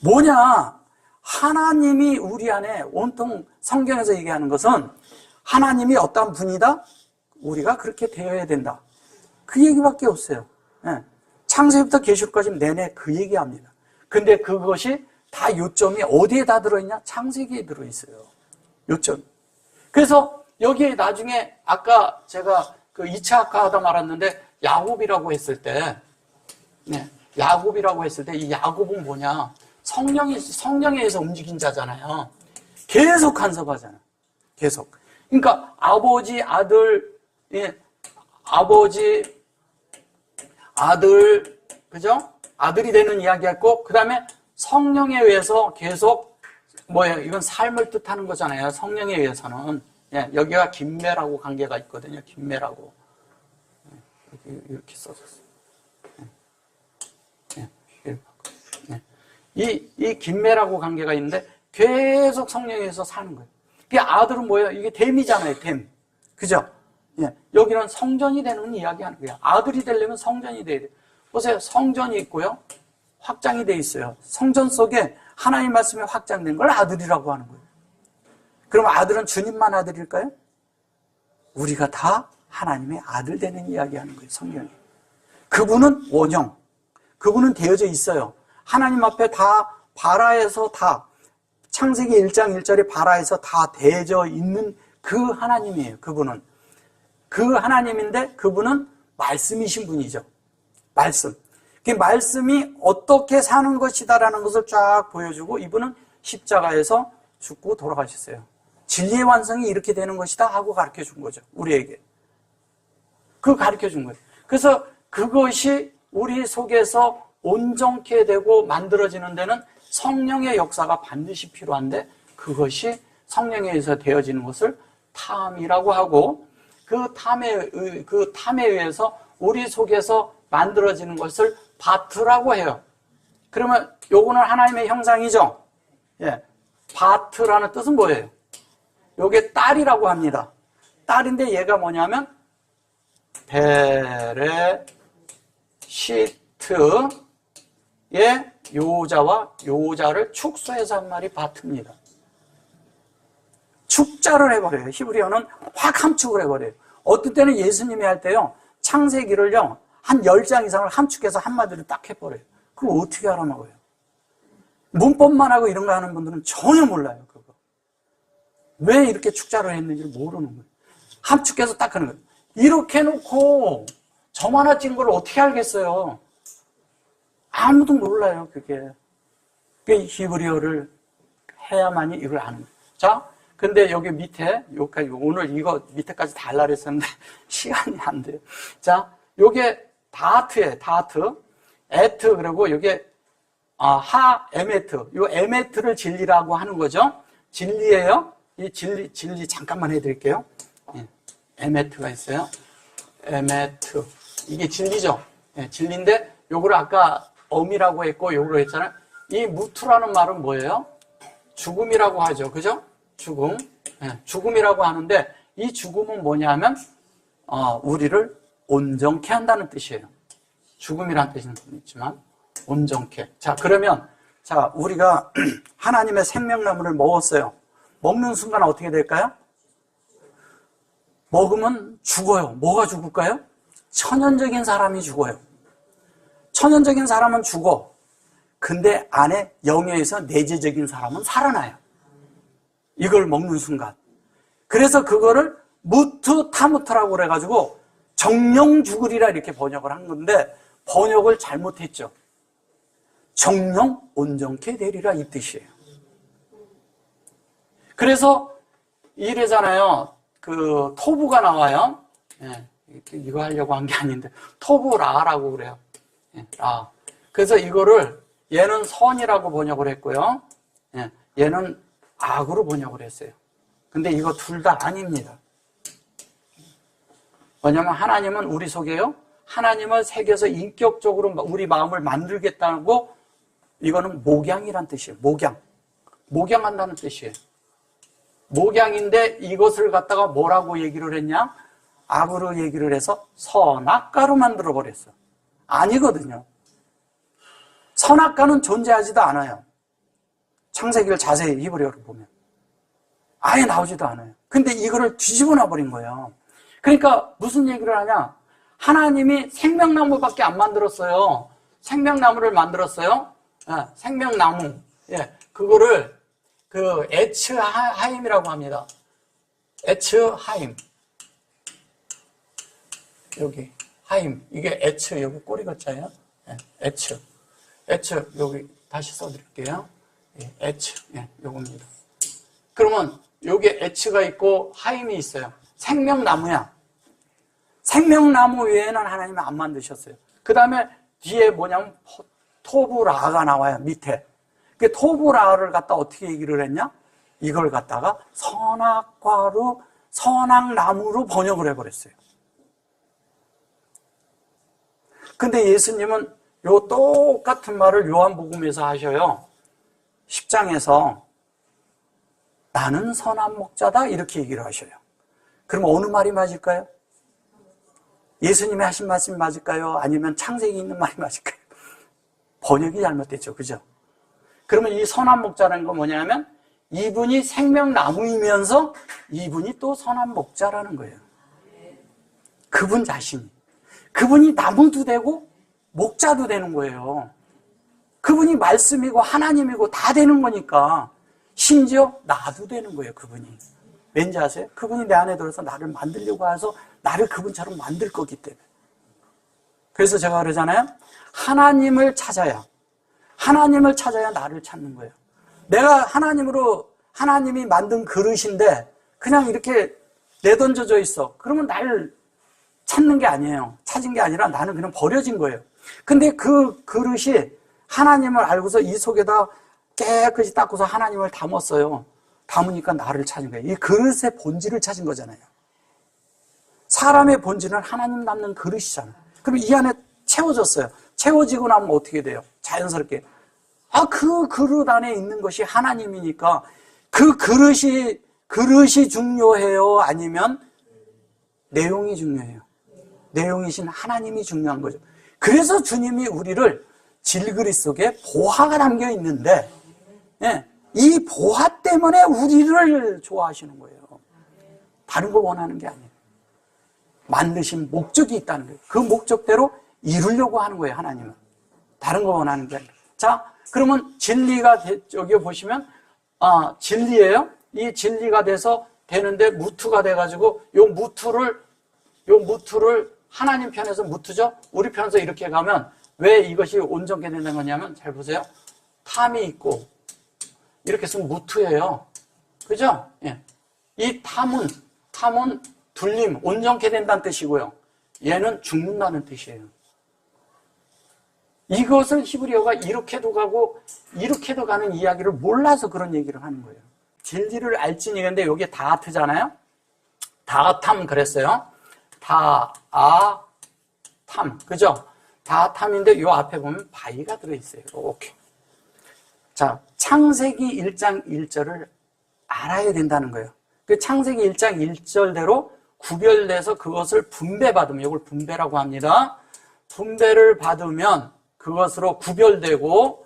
뭐냐? 하나님이 우리 안에 온통 성경에서 얘기하는 것은 하나님이 어떤 분이다? 우리가 그렇게 되어야 된다. 그 얘기밖에 없어요. 예. 창세기부터 계시록까지 내내 그 얘기합니다. 근데 그것이 다 요점이 어디에 다 들어있냐? 창세기에 들어있어요. 요점. 그래서 여기에 나중에 아까 제가 그 2차 아까 하다 말았는데 야곱이라고 했을 때, 네, 야곱이라고 했을 때 이 야곱은 뭐냐? 성령에 의해서 움직인 자잖아요. 계속 간섭하잖아요. 계속. 그러니까 아버지, 아들, 예, 아버지, 아들, 그죠? 아들이 되는 이야기였고, 그 다음에 성령에 의해서 계속, 뭐예요? 이건 삶을 뜻하는 거잖아요. 성령에 의해서는. 예, 여기가 김매라고 관계가 있거든요. 김매라고. 이렇게 써졌어요. 이 김매라고 관계가 있는데 계속 성령에 의해서 사는 거예요. 그 아들은 뭐예요? 이게 댐이잖아요. 댐. 그죠? 예, 여기는 성전이 되는 이야기 하는 거예요. 아들이 되려면 성전이 돼야 돼요. 보세요. 성전이 있고요. 확장이 돼 있어요. 성전 속에 하나님 말씀이 확장된 걸 아들이라고 하는 거예요. 그럼 아들은 주님만 아들일까요? 우리가 다 하나님의 아들 되는 이야기 하는 거예요. 성경이. 그분은 원형. 그분은 되어져 있어요. 하나님 앞에 다 바라에서 다 창세기 1장 1절에 바라에서 다 되어져 있는 그 하나님이에요. 그분은. 그 하나님인데 그분은 말씀이신 분이죠. 말씀. 그 말씀이 어떻게 사는 것이다라는 것을 쫙 보여주고 이분은 십자가에서 죽고 돌아가셨어요. 진리의 완성이 이렇게 되는 것이다 하고 가르쳐 준 거죠. 우리에게. 그걸 가르쳐 준 거예요. 그래서 그것이 우리 속에서 온전케 되고 만들어지는 데는 성령의 역사가 반드시 필요한데 그것이 성령에 의해서 되어지는 것을 탐이라고 하고 그 탐에 의해서 우리 속에서 만들어지는 것을 바트라고 해요. 그러면 요거는 하나님의 형상이죠. 예. 바트라는 뜻은 뭐예요? 요게 딸이라고 합니다. 딸인데 얘가 뭐냐면 베레시트의 요자와 요자를 축소해서 한 말이 바트입니다. 축자를 해버려요. 히브리어는 확 함축을 해버려요. 어떤 때는 예수님이 할 때요. 창세기를요. 한 10장 이상을 함축해서 한마디로 딱 해버려요. 그럼 어떻게 알아먹어요? 문법만 하고 이런 거 하는 분들은 전혀 몰라요. 그거. 왜 이렇게 축자를 했는지를 모르는 거예요. 함축해서 딱 하는 거예요. 이렇게 해놓고 점 하나 찍은 걸 어떻게 알겠어요? 아무도 몰라요. 그게 히브리어를 해야만이 이걸 아는 거예요. 자, 근데 여기 밑에 여기까지 오늘 이거 밑에까지 다 하려고 했었는데 시간이 안 돼요. 자, 요게 다트예요. 다트, 에트 그리고 요게 에메트. 요 에메트를 진리라고 하는 거죠. 진리예요. 이 진리 잠깐만 해드릴게요. 예, 에메트가 있어요. 에메트. 이게 진리죠. 예, 진리인데 요거를 아까 엄이라고 했고 요거로 했잖아요. 이 무투라는 말은 뭐예요? 죽음이라고 하죠. 그죠? 죽음. 예, 죽음이라고 하는데 이 죽음은 뭐냐면 우리를 온전케 한다는 뜻이에요. 죽음이라는 뜻은 있지만 온전케. 자, 그러면 자, 우리가 하나님의 생명나무를 먹었어요. 먹는 순간 어떻게 될까요? 먹으면 죽어요. 뭐가 죽을까요? 천연적인 사람이 죽어요. 천연적인 사람은 죽어. 근데 안에 영에서 내재적인 사람은 살아나요. 이걸 먹는 순간. 그래서 그거를 무트타무트라고 그래가지고 정령 죽으리라 이렇게 번역을 한 건데 번역을 잘못했죠. 정령 온전케 되리라 이 뜻이에요. 그래서 이래잖아요. 그 토부가 나와요. 예, 이거 하려고 한 게 아닌데 토부라라고 그래요. 예, 라. 그래서 이거를 얘는 선이라고 번역을 했고요. 예, 얘는 악으로 번역을 했어요. 근데 이거 둘 다 아닙니다. 왜냐하면 하나님은 우리 속에요, 하나님을 새겨서 인격적으로 우리 마음을 만들겠다고, 이거는 목양이란 뜻이에요. 목양한다는 뜻이에요. 목양인데 이것을 갖다가 뭐라고 얘기를 했냐? 악으로 얘기를 해서 선악과로 만들어버렸어. 아니거든요. 선악과는 존재하지도 않아요. 창세기를 자세히 히브리어로 보면 아예 나오지도 않아요. 근데 이거를 뒤집어 놔버린 거예요. 그러니까 무슨 얘기를 하냐? 하나님이 생명나무밖에 안 만들었어요. 생명나무를 만들었어요. 생명나무. 그거를 그 에츠하임이라고 합니다. 에츠하임. 여기 하임. 이게 에츠, 여기 꼬리 글자예요. 에츠. 여기 다시 써드릴게요. 에츠. 요겁니다. 그러면 여기 에츠가 있고 하임이 있어요. 생명나무야. 생명나무 외에는 하나님이 안 만드셨어요. 그 다음에 뒤에 뭐냐면 토브라가 나와요. 밑에. 그 토브라를 갖다 어떻게 얘기를 했냐? 이걸 갖다가 선악과로, 선악나무로 번역을 해버렸어요. 근데 예수님은 요 똑같은 말을 요한복음에서 하셔요. 10장에서 나는 선한 목자다 이렇게 얘기를 하셔요. 그럼 어느 말이 맞을까요? 예수님이 하신 말씀이 맞을까요? 아니면 창세기 있는 말이 맞을까요? 번역이 잘못됐죠. 그죠? 그러면 이 선한 목자라는 건 뭐냐면 이분이 생명나무이면서 이분이 또 선한 목자라는 거예요. 그분 자신이. 그분이 나무도 되고 목자도 되는 거예요. 그분이 말씀이고 하나님이고 다 되는 거니까 심지어 나도 되는 거예요. 그분이. 왠지 아세요? 그분이 내 안에 들어서 나를 만들려고 해서 나를 그분처럼 만들 거기 때문에. 그래서 제가 그러잖아요. 하나님을 찾아야 나를 찾는 거예요. 내가 하나님이 만든 그릇인데 그냥 이렇게 내던져져 있어. 그러면 나를 찾는 게 아니에요. 찾은 게 아니라 나는 그냥 버려진 거예요. 근데 그 그릇이 하나님을 알고서 이 속에다 깨끗이 닦고서 하나님을 담았어요. 담으니까 나를 찾은 거예요. 이 그릇의 본질을 찾은 거잖아요. 사람의 본질은 하나님 담는 그릇이잖아요. 그럼 이 안에 채워졌어요. 채워지고 나면 어떻게 돼요? 자연스럽게. 그 그릇 안에 있는 것이 하나님이니까 그 그릇이 중요해요? 아니면 내용이 중요해요? 내용이신 하나님이 중요한 거죠. 그래서 주님이 우리를 질그릇 속에 보화가 담겨 있는데, 이 보화 때문에 우리를 좋아하시는 거예요. 다른 거 원하는 게 아니에요. 만드신 목적이 있다는 거예요. 그 목적대로 이루려고 하는 거예요, 하나님은. 다른 거 원하는 게 아니에요. 자, 그러면 진리가, 여기 보시면, 진리예요. 이 진리가 돼서 되는데 무투가 돼가지고, 요 무투를 하나님 편에서 무투죠? 우리 편에서 이렇게 가면 왜 이것이 온전케 되는 거냐면, 잘 보세요. 탐이 있고, 이렇게 쓰면 무투예요. 그죠? 이 탐은 둘림, 온전케 된다는 뜻이고요. 얘는 죽는다는 뜻이에요. 이것을 히브리어가 이렇게도 가고 이렇게도 가는 이야기를 몰라서 그런 얘기를 하는 거예요. 진리를 알지니. 근데 여기 다아트잖아요. 다아탐 그랬어요. 다아탐, 그죠? 다아탐인데 요 앞에 보면 바위가 들어있어요. 이렇게. 자, 창세기 1장 1절을 알아야 된다는 거예요. 그 창세기 1장 1절대로 구별돼서 그것을 분배받으면, 이걸 분배라고 합니다. 분배를 받으면 그것으로 구별되게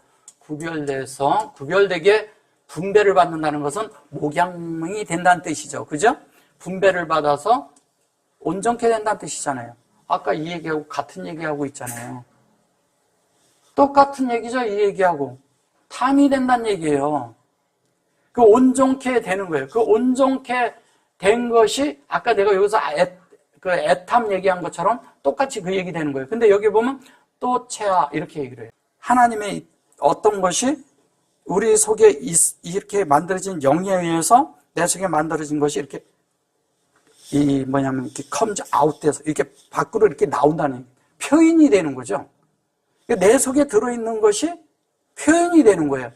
분배를 받는다는 것은 목양이 된다는 뜻이죠. 그죠? 분배를 받아서 온전케 된다는 뜻이잖아요. 아까 이 얘기하고 같은 얘기하고 있잖아요. 똑같은 얘기죠, 이 얘기하고. 탐이 된다는 얘기예요. 그 온전케 되는 거예요. 그 온전케 된 것이 아까 내가 여기서 애탐 얘기한 것처럼 똑같이 그 얘기 되는 거예요. 근데 여기 보면 또 체아 이렇게 얘기를 해요. 하나님의 어떤 것이 우리 속에 이렇게 만들어진 영에 의해서 내 속에 만들어진 것이 이렇게 이렇게 comes out 돼서 이렇게 밖으로 이렇게 나온다는 표현이 되는 거죠. 내 속에 들어있는 것이 표현이 되는 거예요.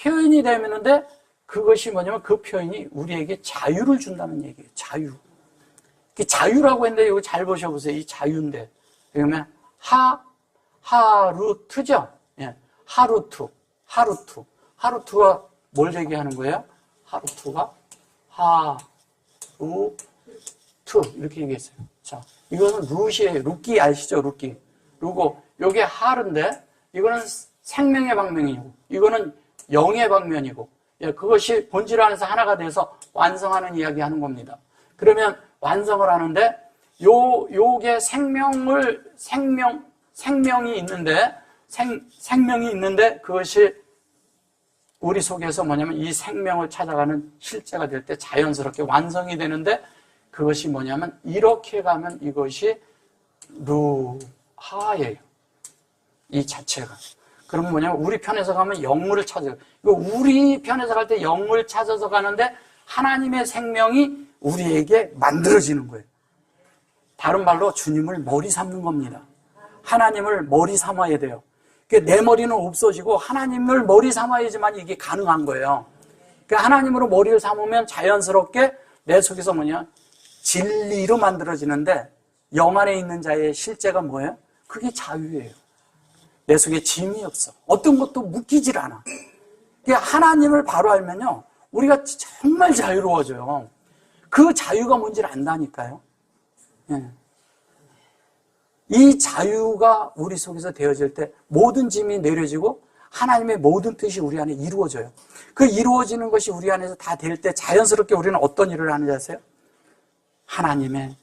표현이 되는데 그것이 뭐냐면 그 표현이 우리에게 자유를 준다는 얘기예요. 자유. 자유라고 했는데 이거 잘 보셔보세요. 이 자유인데. 그러면 하루트죠? 예. 하루트. 하루트가 뭘 얘기하는 거예요? 하루트가 하루트 이렇게 얘기했어요. 자, 이거는 룻이에요. 룻기 아시죠? 룻기. 그리고 요게 하루인데 이거는 생명의 방면이고 이거는 영의 방면이고 예, 그것이 본질 안에서 하나가 돼서 완성하는 이야기 하는 겁니다. 그러면 완성을 하는데 요게 생명이 있는데 생명이 있는데 그것이 우리 속에서 뭐냐면 이 생명을 찾아가는 실제가 될 때 자연스럽게 완성이 되는데 그것이 뭐냐면 이렇게 가면 이것이 루하예요. 이 자체가. 그러면 뭐냐면 우리 편에서 가면 영물을 찾아요. 이거 우리 편에서 갈 때 영물을 찾아서 가는데 하나님의 생명이 우리에게 만들어지는 거예요. 다른 말로 주님을 머리 삼는 겁니다. 하나님을 머리 삼아야 돼요. 내 머리는 없어지고 하나님을 머리 삼아야지만 이게 가능한 거예요. 하나님으로 머리를 삼으면 자연스럽게 내 속에서 뭐냐? 진리로 만들어지는데 영 안에 있는 자의 실제가 뭐예요? 그게 자유예요. 내 속에 짐이 없어. 어떤 것도 묶이질 않아. 하나님을 바로 알면요. 우리가 정말 자유로워져요. 그 자유가 뭔지를 안다니까요. 예. 이 자유가 우리 속에서 되어질 때 모든 짐이 내려지고 하나님의 모든 뜻이 우리 안에 이루어져요. 그 이루어지는 것이 우리 안에서 다 될 때 자연스럽게 우리는 어떤 일을 하는지 아세요? 하나님의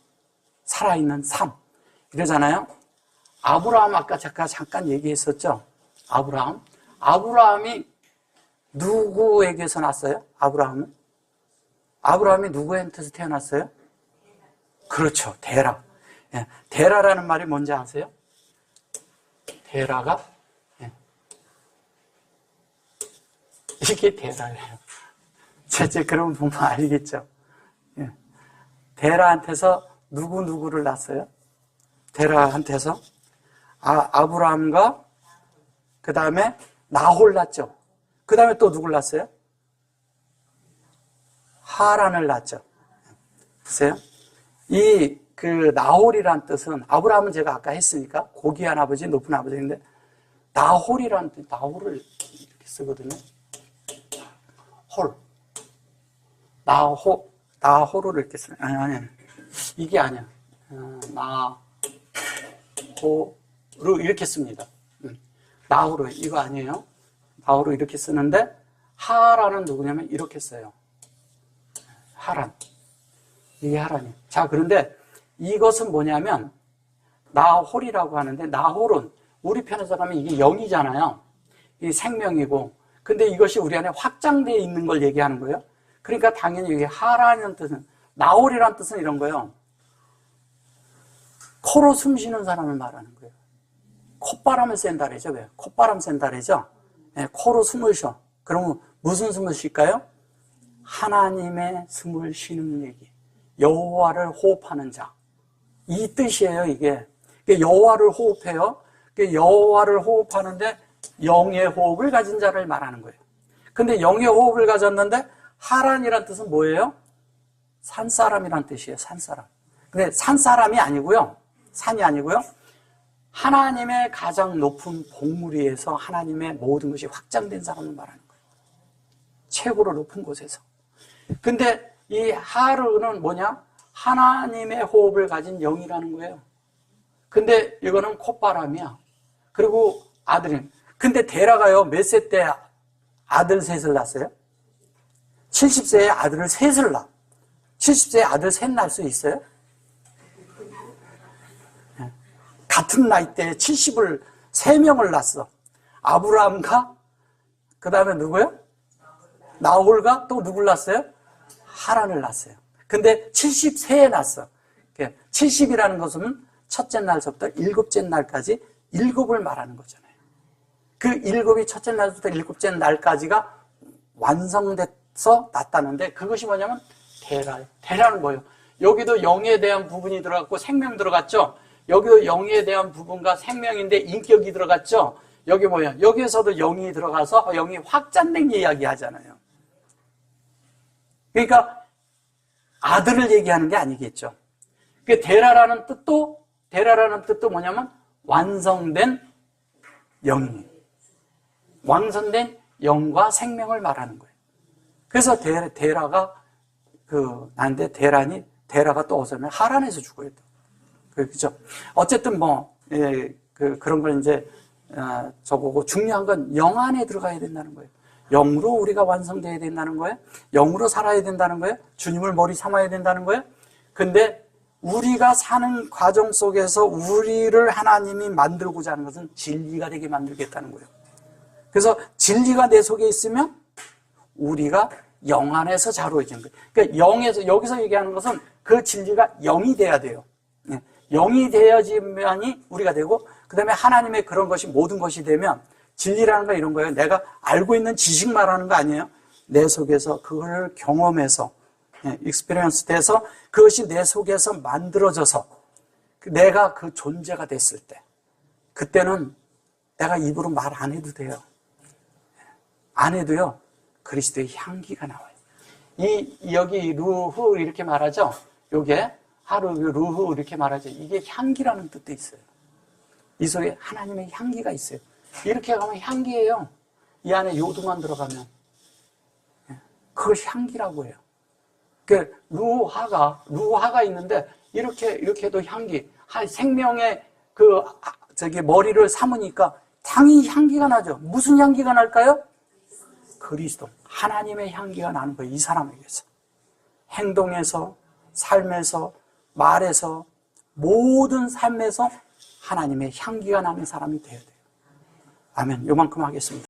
살아있는 삶. 이러잖아요. 아브라함 아까 잠깐 얘기했었죠. 아브라함이 누구에게서 났어요? 아브라함이 누구한테서 태어났어요? 그렇죠. 데라. 예. 데라라는 말이 뭔지 아세요? 데라가 예. 이게 데라예요. 제가 그러면 보면 알겠죠. 예. 데라한테서 누구를 낳았어요? 데라한테서 아브라함과 그 다음에 나홀 낳았죠. 그 다음에 또 누굴 낳았어요? 하란을 낳았죠. 보세요. 나홀이란 뜻은 아브라함은 제가 아까 했으니까 고귀한 아버지, 높은 아버지인데 나홀이란 뜻, 나홀을 이렇게 쓰거든요. 나홀을 이렇게 쓰는 아니 이게 아니야. 나홀을 이렇게 씁니다. 나홀을 이거 아니에요. 나홀을 이렇게 쓰는데 하란은 누구냐면 이렇게 써요. 하란. 이게 하란이에요. 자, 그런데 이것은 뭐냐면 나홀이라고 하는데 나홀은 우리 편에서 가면 이게 영이잖아요. 이 생명이고. 근데 이것이 우리 안에 확장되어 있는 걸 얘기하는 거예요. 그러니까 당연히 이게 하란이라는 뜻은 나홀이라는 뜻은 이런 거예요. 코로 숨 쉬는 사람을 말하는 거예요. 콧바람을 쐰다 그러죠. 왜? 콧바람 쐰다 그러죠. 네, 코로 숨을 쉬어. 그러면 무슨 숨을 쉴까요? 하나님의 숨을 쉬는 얘기. 여호와를 호흡하는 자. 이 뜻이에요, 이게. 여호와를 호흡해요. 여호와를 호흡하는데 영의 호흡을 가진 자를 말하는 거예요. 근데 영의 호흡을 가졌는데 하란이란 뜻은 뭐예요? 산사람이란 뜻이에요, 산사람. 근데 산사람이 아니고요. 산이 아니고요. 하나님의 가장 높은 봉우리 위에서 하나님의 모든 것이 확장된 사람을 말하는 거예요. 최고로 높은 곳에서. 근데 이 하루는 뭐냐? 하나님의 호흡을 가진 영이라는 거예요. 근데 이거는 콧바람이야. 그리고 아들이. 근데 데라가요, 몇 세 때 아들 셋을 낳았어요? 70세에 아들을 셋을 낳아. 70세에 아들 셋 낳을 수 있어요? 같은 나이대에 70을 3명을 낳았어. 아브라함과 그 다음에 누구요? 나홀과 또 누굴 낳았어요? 하란을 낳았어요. 근데 70세에 낳았어. 70이라는 것은 첫째 날서부터 일곱째 날까지 7을 말하는 거잖아요. 그 7이 첫째 날부터 일곱째 날까지가 완성돼서 났다는데 그것이 뭐냐면 대라는 거예요. 여기도 영에 대한 부분이 들어갔고 생명 들어갔죠. 여기도 영에 대한 부분과 생명인데 인격이 들어갔죠. 여기 뭐야? 여기에서도 영이 들어가서 영이 확장된 이야기 하잖아요. 그러니까 아들을 얘기하는 게 아니겠죠. 그 데라라는 뜻도 뭐냐면 완성된 영이에요. 완성된 영과 생명을 말하는 거예요. 그래서 데라가 나한테 데라가 또 어쩌면 하란에서 죽어요. 그죠? 어쨌든 그런 걸 이제 저보고 중요한 건 영 안에 들어가야 된다는 거예요. 영으로 우리가 완성되어야 된다는 거예요. 영으로 살아야 된다는 거예요. 주님을 머리 삼아야 된다는 거예요. 근데 우리가 사는 과정 속에서 우리를 하나님이 만들고자 하는 것은 진리가 되게 만들겠다는 거예요. 그래서 진리가 내 속에 있으면 우리가 영 안에서 자로해지는 거예요. 그러니까 여기서 얘기하는 것은 그 진리가 영이 돼야 돼요. 영이 되어지만이 우리가 되고, 그 다음에 하나님의 그런 것이 모든 것이 되면, 진리라는 건 이런 거예요. 내가 알고 있는 지식 말하는 거 아니에요. 내 속에서 그걸 경험해서, 익스피리언스 돼서 그것이 내 속에서 만들어져서 내가 그 존재가 됐을 때, 그때는 내가 입으로 말 안 해도 돼요. 안 해도요, 그리스도의 향기가 나와요. 여기 루후 이렇게 말하죠? 요게 하루 루후 이렇게 말하죠. 이게 향기라는 뜻도 있어요. 이 속에 하나님의 향기가 있어요. 이렇게 가면 향기예요. 이 안에 요동안 들어가면 그걸 향기라고 해요. 그 루하가 있는데 이렇게 해도 향기. 생명의 머리를 삼으니까 당연히 향기가 나죠. 무슨 향기가 날까요? 그리스도, 하나님의 향기가 나는 거예요. 이 사람에게서. 행동에서, 삶에서, 말에서, 모든 삶에서 하나님의 향기가 나는 사람이 되어야 돼요. 아멘. 요만큼 하겠습니다.